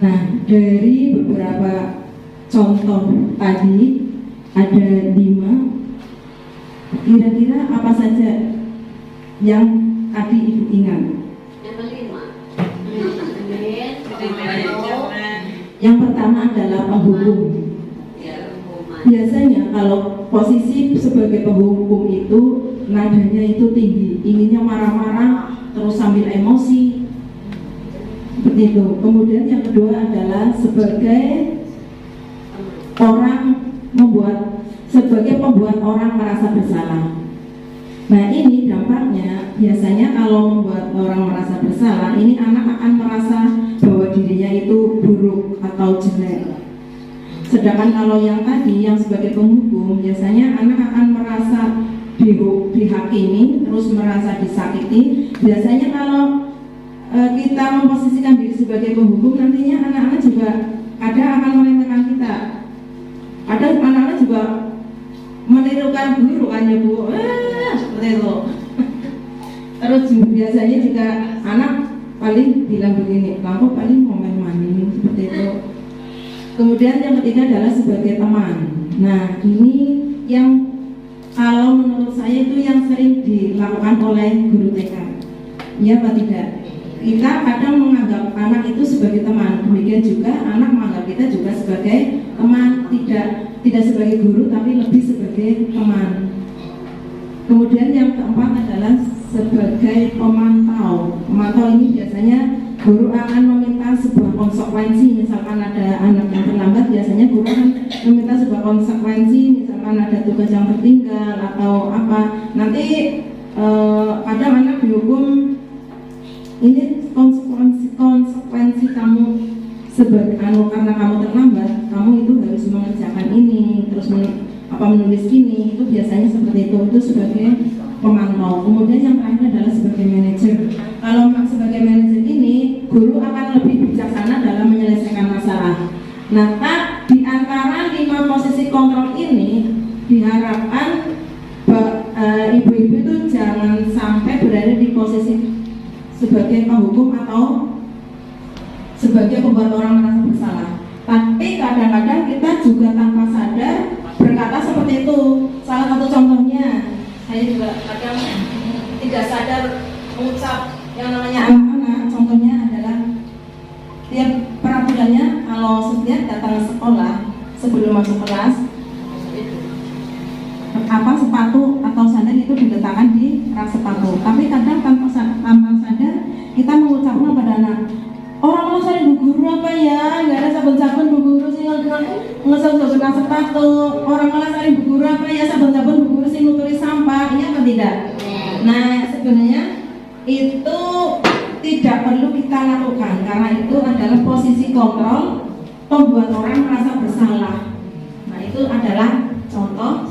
Nah, dari beberapa contoh tadi ada 5. Kira-kira apa saja yang tadi Ibu ingat? Yang kelima. Yang pertama adalah penghukum. Biasanya kalau posisi sebagai penghukum itu nadanya itu tinggi, inginnya marah-marah terus sambil emosi. Seperti itu. Kemudian yang kedua adalah sebagai pembuat orang merasa bersalah. Nah, ini dampaknya biasanya kalau membuat orang merasa bersalah, ini anak akan merasa bahwa dirinya itu buruk atau jelek. Sedangkan kalau yang tadi, yang sebagai penghukum, biasanya anak akan merasa dihakimi, terus merasa disakiti. Biasanya kalau kita memposisikan diri sebagai penghukum, nantinya anak-anak juga ada akan meremehkan kita. Ada anak-anak juga menirukan guru kan ya Bu, seperti itu. Terus biasanya juga anak paling bilang begini, lampu paling komen mani, seperti itu. Kemudian yang ketiga adalah sebagai teman. Nah, ini yang kalau menurut saya itu yang sering dilakukan oleh guru TK. Iya apa tidak? Kita kadang menganggap anak itu sebagai teman. Demikian juga anak menganggap kita juga sebagai teman, tidak sebagai guru tapi lebih sebagai teman. Kemudian yang keempat adalah sebagai pemantau. Pemantau ini biasanya guru akan meminta sebuah konsekuensi. Misalkan ada anak yang terlambat, biasanya guru akan meminta sebuah konsekuensi. Misalkan ada tugas yang tertinggal atau apa. Nanti kadang anak dihukum, ini konsekuensi kamu sebagai karena kamu terlambat, kamu itu harus mengerjakan ini, terus menulis ini. Itu biasanya seperti itu sebagai pemantau. Kemudian yang terakhir adalah sebagai manajer. Kalau sebagai manajer ini, guru akan lebih bijaksana dalam menyelesaikan masalah. Nah, di antara 5 posisi kontrol ini diharapkan ibu-ibu itu jangan sampai berada di posisi sebagai penghukum atau sebagai pembuat orang merasa bersalah. Tapi kadang-kadang kita juga tanpa sadar berkata seperti itu. Salah satu contohnya, saya juga kadang tidak sadar mengucap yang namanya anak-anak. Contohnya adalah tiap peraturannya kalau setiap datang ke sekolah sebelum masuk kelas, sepatu atau sandal itu diletakkan di rak sepatu. Tapi kadang tanpa sadar kita mengucapnya pada anak, orang mau cari bu guru apa ya? Nggak ada sabun-sabun bu guru sih ngesel-ngesel sepatu. Orang malah cari bu guru apa ya? Sabun-sabun bu guru sih nuturi sampah. Ini apa tidak? Nah, sebenarnya itu tidak perlu kita lakukan karena itu adalah posisi kontrol pembuat orang merasa bersalah. Nah, itu adalah contoh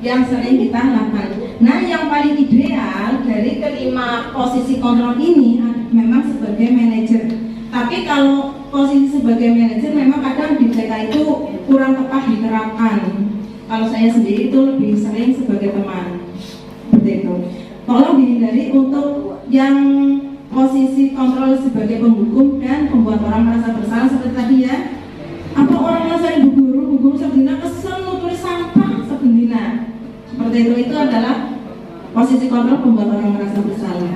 yang sering kita lakukan. Nah, yang paling ideal dari kelima posisi kontrol ini memang sebagai manajer. Tapi kalau posisi sebagai manajer memang kadang di TK itu kurang tepat diterapkan. Kalau saya sendiri itu lebih sering sebagai teman. Seperti itu. Tolong dihindari untuk yang posisi kontrol sebagai penghukum dan pembuat orang merasa bersalah seperti tadi ya. Apa orang merasa bu guru sebendina kesel nuturi sampah sebendina. Seperti itu adalah posisi kontrol pembuat orang merasa bersalah.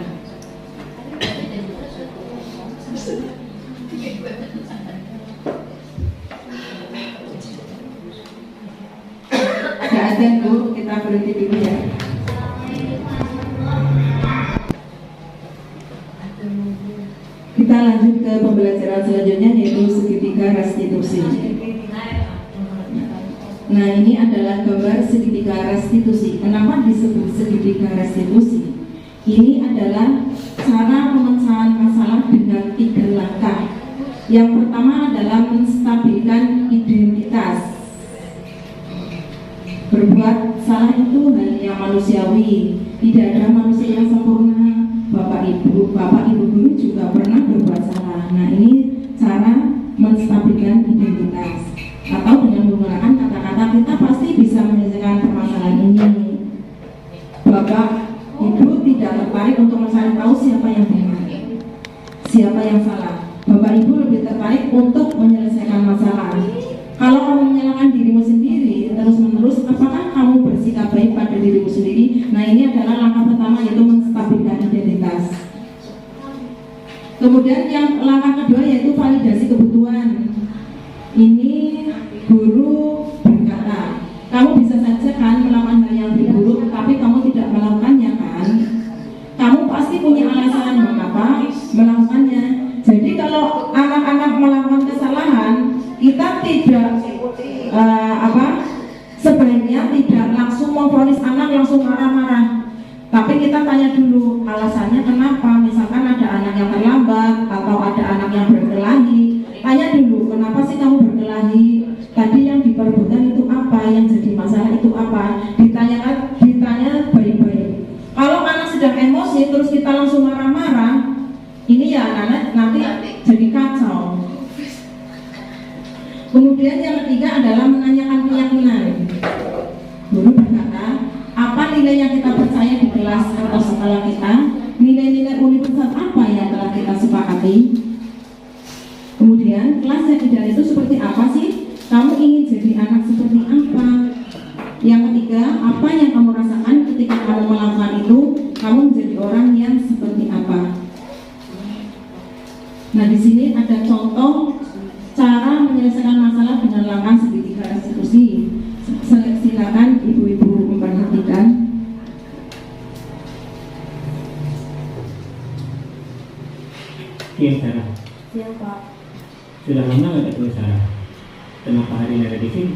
Gak ada Bu, kita berhenti dulu ya. Kita lanjut ke pembelajaran selanjutnya yaitu segitiga restitusi. Nah, ini adalah gambar segitiga restitusi. Kenapa disebut segitiga restitusi? Ini adalah cara pemecahan masalah dengan 3 langkah. Yang pertama adalah menstabilkan identitas. Berbuat salah itu hal yang manusiawi. Tidak ada manusia yang sempurna. Bapak ibu guru juga pernah berbuat salah. Nah, ini cara menstabilkan identitas. Atau dengan menggunakan kata-kata kita pasti bisa menyelesaikan permasalahan ini. Bapak ibu tidak tertarik untuk mencari tahu siapa yang benar, siapa yang salah. Bapak ibu lebih tertarik untuk menyelesaikan masalah. Kalau kalau kamu menyalahkan dirimu sendiri terus-menerus, apakah kamu bersikap baik pada dirimu sendiri? Nah, ini adalah langkah pertama, yaitu menstabilkan identitas. Kemudian yang langkah kedua yaitu validasi kebutuhan. Ini guru berkata, kamu bisa saja kan melakukan hal yang buruk, tapi kamu tidak melakukannya kan? Kamu pasti punya alasan mengapa melakukannya. Jadi kalau anak-anak melakukan kesalahan, kita tidak sebenarnya tidak langsung memvonis anak langsung marah-marah, tapi kita tanya dulu alasannya kenapa. Misalkan ada anak yang terlambat atau ada anak yang berkelahi, tanya dulu kenapa sih kamu berkelahi, tadi yang diperebutkan itu apa, yang jadi masalah itu apa, ditanya baik-baik. Kalau anak sedang emosi terus kita langsung marah-marah, ini ya anak nanti jadi kacau. Kemudian yang ketiga adalah menanyakan keyakinan. Guru berkata, apa nilai yang kita percaya di kelas atau sekolah kita? Nilai-nilai universal apa yang telah kita sepakati? Kemudian kelas yang ideal itu seperti apa sih? Kamu ingin jadi anak seperti apa? Yang ketiga, apa yang kamu rasakan ketika kamu melakukan itu? Kamu menjadi orang yang seperti apa? Nah, di sini ada contoh cara menyelesaikan masalah dengan langkah segitiga restitusi. Silakan ibu-ibu memperhatikan. Iya, Sarah. Iya, Pak. Sudah lama nggak ketemu Sarah? Kenapa hari ini ada di sini?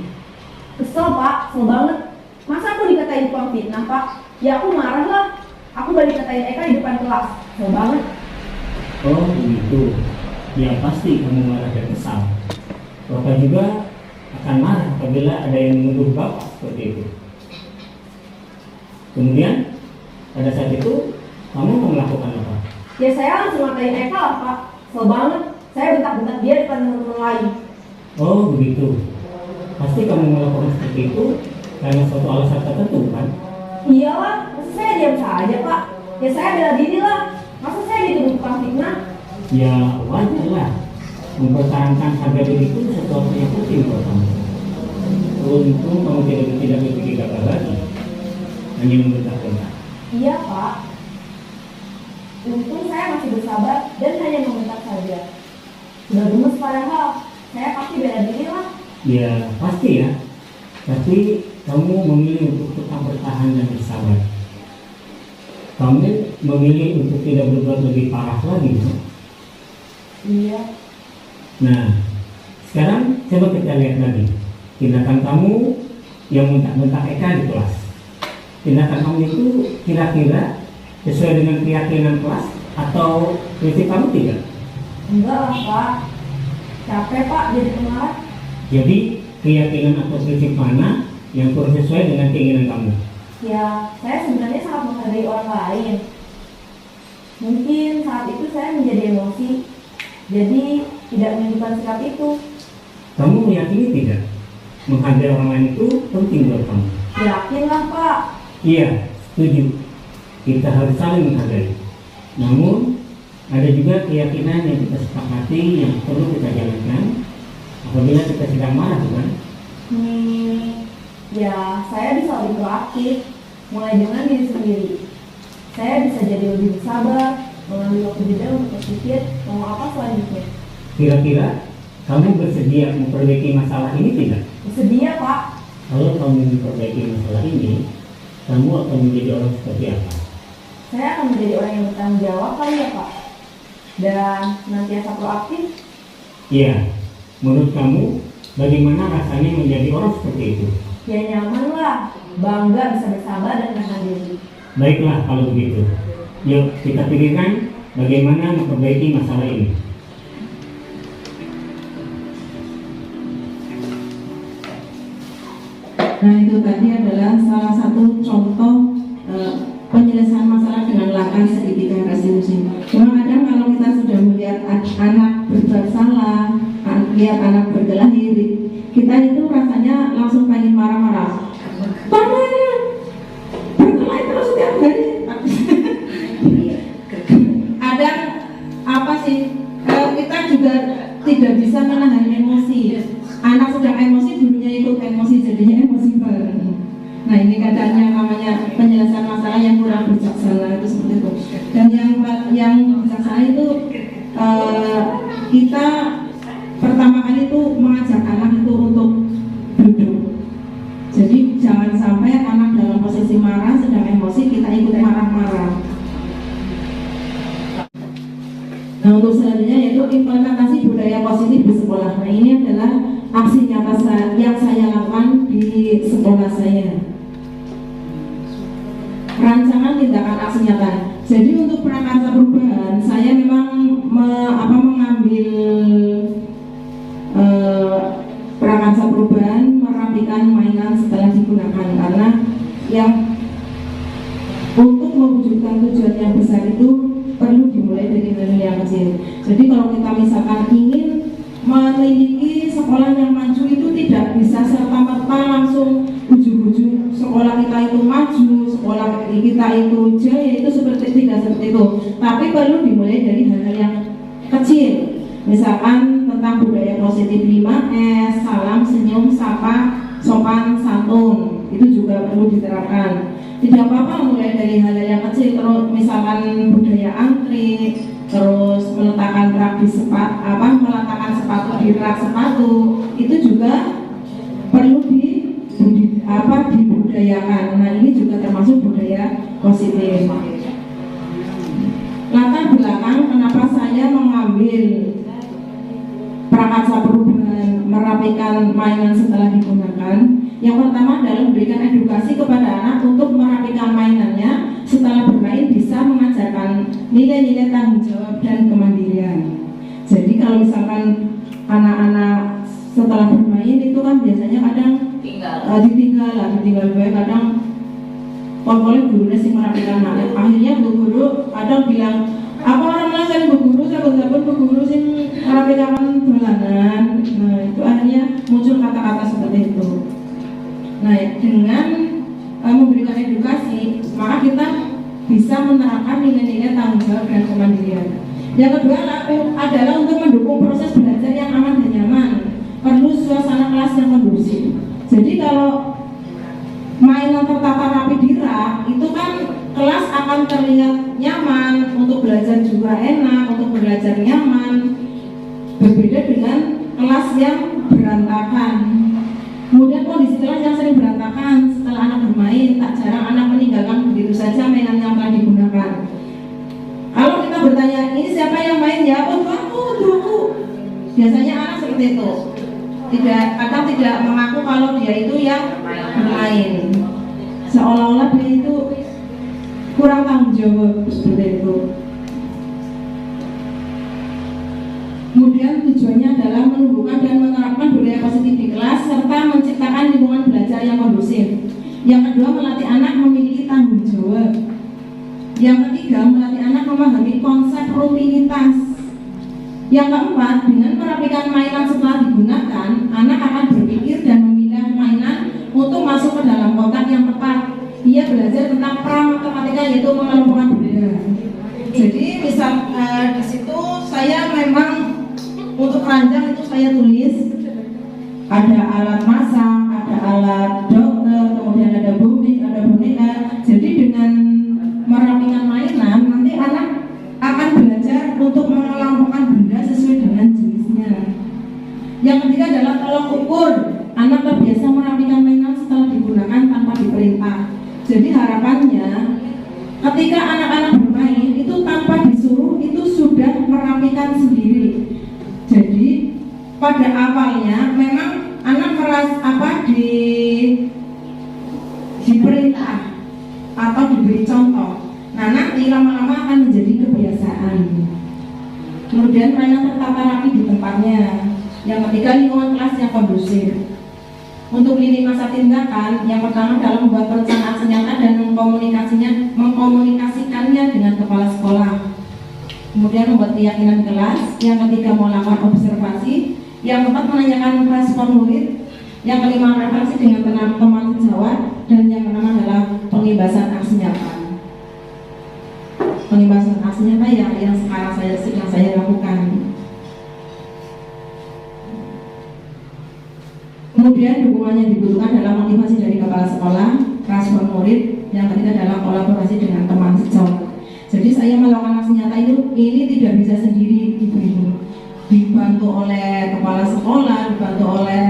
Kesel, Pak. Kesel banget. Masa aku dikatain tukang fitnah, Pak? Ya aku marah lah. Aku balik katain Eka di depan kelas. Kesel banget. Oh begitu. Ya pasti kamu marah dan kesal. Bapak juga akan marah apabila ada yang menuduh Bapak seperti itu. Kemudian pada saat itu kamu mau melakukan apa? Ya saya langsung ngatain Eka lah, Pak. Kesel banget. Saya bentak-bentak dia depan teman-teman lain. Oh begitu. Pasti kamu melakukan seperti itu karena suatu alasan tertentu kan? Iyalah, masa saya diam saja, Pak? Ya saya bela diri lah. Masa saya dituduh tukang fitnah? Ya wajar lah. Mempertahankan harga diri itu sesuatu yang penting buat kamu. Untung kamu tidak berpikir gagal lagi, hanya membentak-bentak. Iya, Pak. Untung saya masih bersabar dan hanya membentak saja. Sudah gemes padahal, saya pasti bela diri lah. Ya pasti ya. Tapi kamu memilih untuk tetap bertahan dan bersabar. Kamu memilih untuk tidak berbuat lebih parah lagi, no? Iya. Nah, sekarang coba kita lihat lagi tindakan kamu yang bentak-bentak Eka di kelas. Tindakan kamu itu kira-kira sesuai dengan keyakinan kelas atau prinsip kamu tidak? Enggak lah, Pak. Capek, Pak, jadi pemarah. Jadi keyakinan atau prinsip mana yang kurang sesuai dengan keinginan kamu? Ya, saya sebenarnya sangat menghargai orang lain. Mungkin saat itu saya menjadi emosi, jadi tidak menunjukkan sikap itu. Kamu meyakini tidak? Menghargai orang lain itu penting buat kamu. Yakinlah, Pak. Iya, setuju. Kita harus saling menghargai. Namun, ada juga keyakinan yang kita sepakati yang perlu kita jalankan apabila kita sedang marah, bukan? Ya, saya bisa lebih proaktif, mulai dengan diri sendiri. Saya bisa jadi lebih bersabar, mengambil waktu jeda untuk berpikir mau apa selanjutnya. Kira-kira kamu bersedia memperbaiki masalah ini tidak? Bersedia, Pak. Kalau kamu memperbaiki masalah ini, kamu akan menjadi orang seperti apa? Saya akan menjadi orang yang bertanggung jawab kali ya, Pak. Dan senantiasa proaktif. Iya, menurut kamu bagaimana rasanya menjadi orang seperti itu? Ya nyaman lah, bangga bisa bersabar dan menahan diri. Baiklah kalau begitu. Yuk kita pikirkan bagaimana memperbaiki masalah ini. Nah, itu tadi adalah salah satu contoh penyelesaian masalah dengan langkah segitiga restitusi. Kadang kalau kita sudah melihat anak berbuat salah, lihat anak berkelahi, kita itu rasanya langsung pengen marah-marah. Padahal berkelahi terus setiap hari. Ada apa sih? Kita juga tidak bisa menahan emosi. anak sedang emosi, gurunya ikut emosi, jadinya emosi bareng. Nah ini kadangnya namanya penyelesaian masalah yang kurang bijaksana itu seperti itu. Dan yang bijaksana itu kita pertama kali itu mengajak anak itu untuk duduk. Jadi jangan sampai anak dalam posisi marah, sedang emosi, kita ikut marah-marah. Nah untuk selanjutnya yaitu implementasi budaya positif di sekolah. Nah ini adalah aksi nyata yang saya lakukan di sekolah saya. Rancangan tindakan aksi nyata. Jadi untuk prakarsa perubahan saya memang mengambil prakarsa perubahan, merapikan mainan setelah digunakan, karena yang untuk mewujudkan tujuan yang besar itu perlu dimulai dari hal yang kecil. Jadi kalau kita misalkan ingin memiliki sekolah yang maju itu tidak bisa serta-merta langsung ujung-ujung sekolah kita itu maju, sekolah kita itu jaya, itu tidak seperti itu. Tapi perlu dimulai dari hal-hal yang kecil. Misalkan tentang budaya positif 5S, salam, senyum, sapa, sopan, santun, itu juga perlu diterapkan. Tidak apa-apa mulai dari hal-hal yang kecil, terus misalkan budaya antri, terus meletakkan rak di meletakkan sepatu di rak sepatu, itu juga perlu dibudayakan. Nah ini juga termasuk budaya positif. Latar belakang kenapa saya mengambil prakarsa perubahan, merapikan mainan setelah digunakan. Yang pertama adalah memberikan edukasi kepada anak untuk merapikan mainannya setelah bermain, bisa mengajarkan nilai-nilai tanggung jawab dan kemandirian. Jadi kalau misalkan anak-anak setelah bermain itu kan biasanya kadang ditinggal kadang pokoknya gurunya sih merapikan mainan. Akhirnya guru kadang bilang, apa orang lain kan bu guru, sahabat-sahabat bu guru sih merapikan bulanan. Nah itu akhirnya muncul kata-kata seperti itu. Nah dengan memberikan edukasi, maka kita bisa menerapkan nilai-nilai tanggung jawab dan kemandirian. Yang kedua adalah untuk mendukung proses belajar yang aman dan nyaman. Perlu suasana kelas yang kondusif. Jadi kalau mainan tertata rapi di rak, itu kan kelas akan terlihat nyaman, untuk belajar juga enak, untuk belajar nyaman. Berbeda dengan kelas yang berantakan. Kemudian kondisi kelas yang sering berantakan setelah anak bermain, tak jarang anak meninggalkan begitu saja mainan yang telah digunakan. Kalau kita bertanya, ini siapa yang main? Ya aku. Biasanya anak seperti itu. Kadang tidak mengaku kalau dia itu yang bermain. Seolah-olah dia itu kurang tanggung jawab seperti itu. Kemudian tujuannya adalah menumbuhkan dan menerapkan budaya positif di kelas serta menciptakan lingkungan belajar yang kondusif. Yang kedua, melatih anak memiliki tanggung jawab. Yang ketiga, melatih anak memahami konsep rutinitas. Yang keempat, dengan merapikan mainan setelah digunakan, anak akan berpikir dan memilah mainan untuk masuk ke dalam kotak yang tepat. Ia belajar tentang pra-matematika, yaitu mengelompokkan benda. Jadi misal di situ saya memang untuk keranjang itu saya tulis ada alat masak, ada alat dokter, kemudian ada bubik, ada boneka. Jadi dengan merapikan mainan, nanti anak akan belajar untuk mengelompokkan benda sesuai dengan jenisnya. Yang ketiga adalah tolak ukur. Anak terbiasa merapikan mainan setelah digunakan tanpa diperintah. Jadi harapannya ketika anak-anak bermain itu tanpa disuruh itu sudah merapikan sendiri. Jadi pada awalnya memang anak diperintah atau diberi contoh. Nah nanti lama-lama akan menjadi kebiasaan. Kemudian mainan tertata rapi di tempatnya. Yang ketiga, lingkungan kelas yang kondusif. Untuk lini masa tindakan, yang pertama adalah membuat perencanaan senjata dan mengkomunikasikannya dengan kepala sekolah. Kemudian membuat keyakinan kelas. Yang ketiga, melakukan observasi. Yang keempat, menanyakan respon murid. Yang kelima, refleksi dengan teman sejawat. Dan yang keenam adalah pengibasan aksi nyata. Pengibasan aksi nyata yang sekarang saya lakukan. Kemudian dukungan yang dibutuhkan adalah motivasi dari kepala sekolah, respon murid, yang ketiga adalah kolaborasi dengan teman sejawat. Jadi saya melakukan aksi nyata ini tidak bisa sendiri, ibu-ibu. Dibantu oleh kepala sekolah, dibantu oleh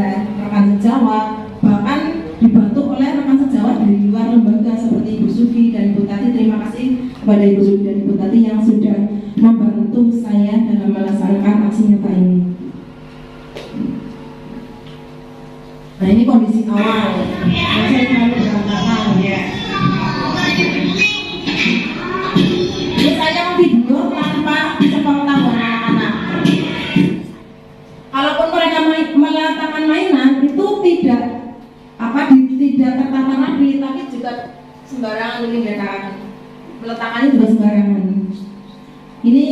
rekan sejawat, bahkan dibantu oleh rekan sejawat dari luar lembaga seperti Ibu Sugi dan Ibu Tati. Terima kasih kepada Ibu Sugi dan Ibu Tati yang sudah membantu saya dalam melaksanakan aksi nyata ini. Nah, ini kondisi awal. Saya terlalu berantakan ya. Ini saya mau tidur tanpa sepengetahuan anak-anak. Kalaupun mereka meletakkan mainan itu tidak tertata rapi, tapi juga sembarangan meninggalkan. Peletakannya juga sembarangan. Ini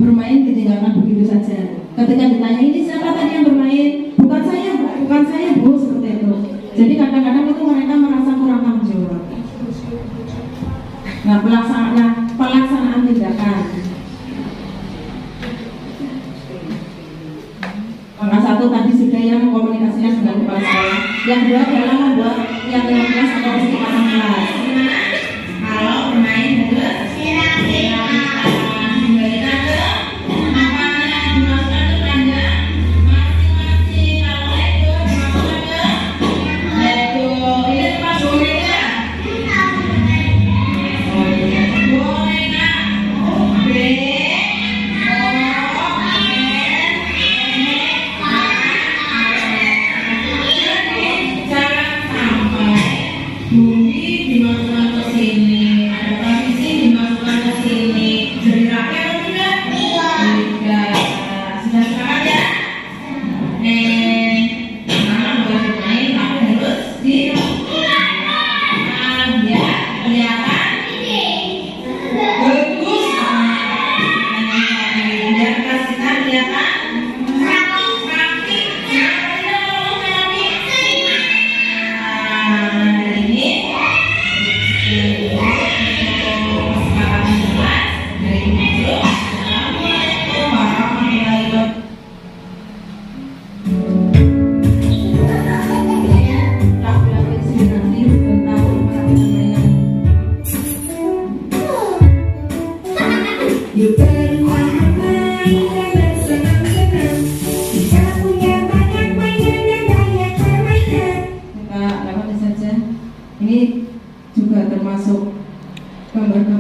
bermain ditinggalkan begitu saja. Ketika ditanya ini siapa tadi yang bermain, bukan saya Bu, seperti itu. Jadi kadang-kadang itu mereka merasa kurang tanggung jawab. Nah, pelaksanaan tindakan. Maka satu tadi sudah yang mengkomunikasikan dengan kepala sekolah. Yang kedua adalah membuat yang kelas atau kesepakatan kelas. Kalau bermain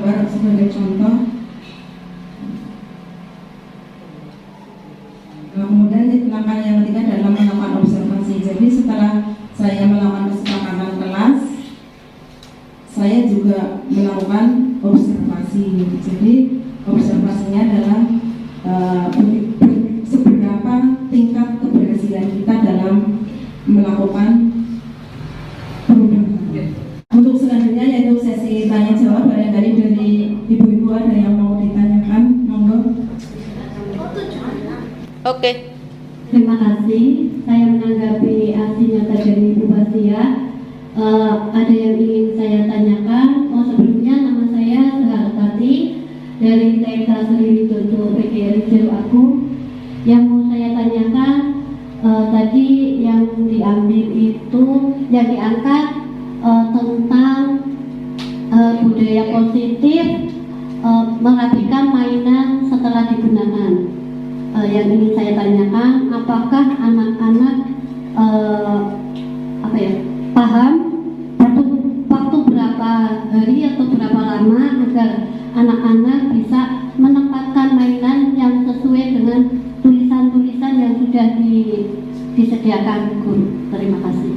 harus sebagai contoh. Nah, kemudian langkah yang ketiga adalah melakukan observasi. Jadi setelah saya melakukan kesepakatan kelas, saya juga melakukan observasi. Jadi observasinya adalah seberapa tingkat keberhasilan kita dalam melakukan perubahan. Untuk selanjutnya yaitu sesi tanya jawab. Barangkali dari ibu-ibu ada yang mau ditanyakan, monggo. Oke. Terima kasih. Saya menanggapi aksi nyata dari Ibu Basia. Ada yang ingin saya tanyakan. Sebelumnya nama saya Sehartati dari TK Seliri Contoh PGRI Jeru Agung. Yang mau saya tanyakan tadi yang diambil itu yang diangkat tentang budaya positif merapikan mainan setelah digunakan. Yang ingin saya tanyakan, apakah anak-anak paham waktu berapa hari atau berapa lama agar anak-anak bisa menempatkan mainan yang sesuai dengan tulisan-tulisan yang sudah disediakan guru. Terima kasih.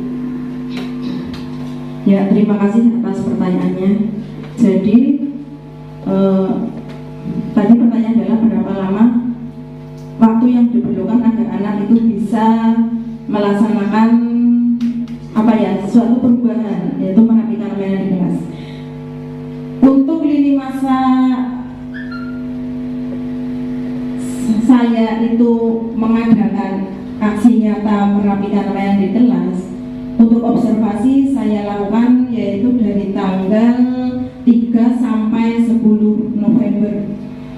Ya, terima kasih atas pertanyaannya. Jadi tadi pertanyaan adalah berapa lama waktu yang diperlukan agar anak itu bisa melaksanakan suatu perubahan, yaitu merapikan mainan di kelas. Untuk lini masa saya itu mengadakan aksi nyata merapikan mainan di kelas, untuk observasi saya lakukan yaitu dari tanggal 3 sampai 10 November.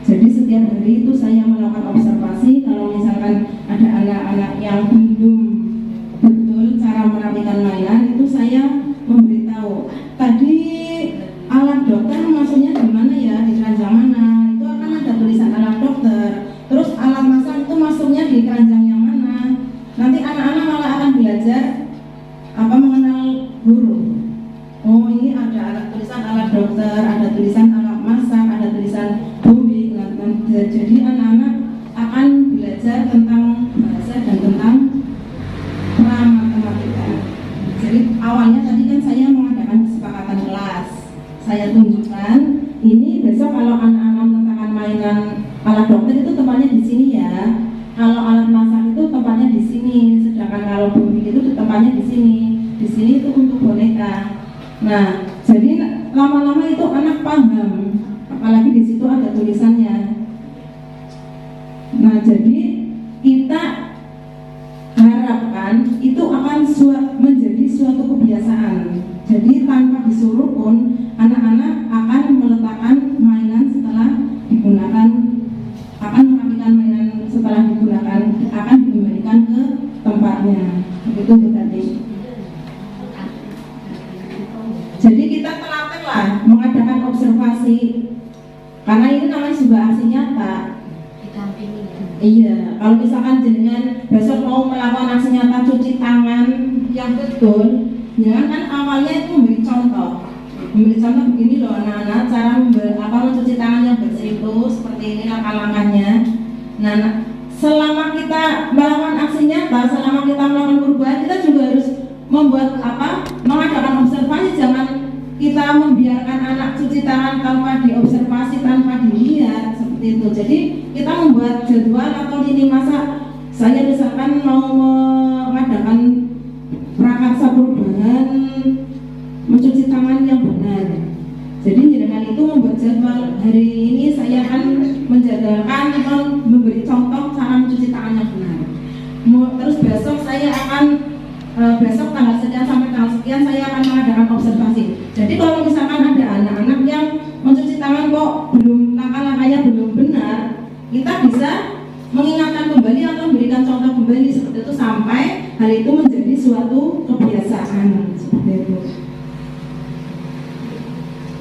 Jadi setiap hari itu saya melakukan observasi. Kalau misalkan ada anak-anak yang belum betul Jadi anak-anak akan belajar tentang bahasa dan tentang matematika. Jadi awalnya tadi kan saya mengadakan kesepakatan kelas. Saya tunjukkan ini besok kalau anak-anak meletakkan mainan alat dokter itu tempatnya di sini ya. Kalau alat masak itu tempatnya di sini. Sedangkan kalau bumi itu tempatnya di sini. Di sini itu untuk boneka. Nah, jadi lama-lama itu anak paham. Apalagi di situ ada tulisannya. Nah, jadi kita harapkan itu akan menjadi suatu kebiasaan. Jadi tanpa disuruh pun anak-anak akan meletakkan mainan setelah digunakan, akan merapikan mainan setelah digunakan, akan dikembalikan ke tempatnya. Begitu Bu tadi. Jadi kita telatenlah mengadakan observasi, karena ini namanya juga aksi nyata. Iya, kalau misalkan jenengan besok mau melakukan aksi nyata cuci tangan yang betul, jangan kan awalnya itu memberi contoh begini loh anak-anak, cara mencuci tangan yang bersih itu seperti ini langkah-langkahnya. Nah, selama kita melakukan aksi nyata, selama kita melakukan perubahan, kita juga harus mengadakan observasi. Jangan kita membiarkan anak cuci tangan tanpa diobservasi, tanpa dilihat seperti itu. Jadi kita membuat jadwal atau lini masa. Saya misalkan mau mengadakan prakarsa perubahan mencuci tangan yang benar. Jadi dengan itu membuat jadwal hari ini saya akan menjadwalkan atau memberi contoh cara mencuci tangan yang benar. Terus besok saya akan besok tanggal sekian sampai tanggal sekian saya akan mengadakan observasi. Jadi kalau misalkan ada anak-anak yang mencuci tangan kok langkah-langkahnya belum benar, kita bisa mengingatkan kembali atau memberikan contoh kembali seperti itu sampai hal itu menjadi suatu kebiasaan seperti itu.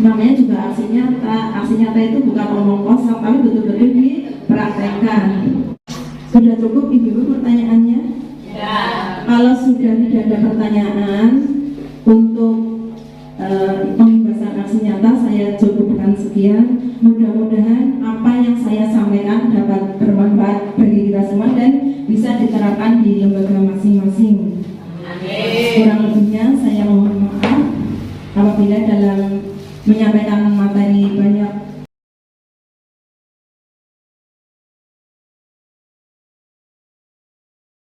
Namanya juga aksi nyata. Aksi nyata itu bukan omong kosong, tapi betul-betul dipraktekkan. Sudah cukup Ibu pertanyaannya? Ya. Kalau sudah tidak ada pertanyaan untuk pembahasan aksi nyata, saya cukupkan sekian. Mudah-mudahan apa yang saya sampaikan dapat bermanfaat bagi kita semua dan bisa diterapkan di lembaga masing-masing. Kurang lebihnya saya mohon maaf apabila dalam menyampaikan materi banyak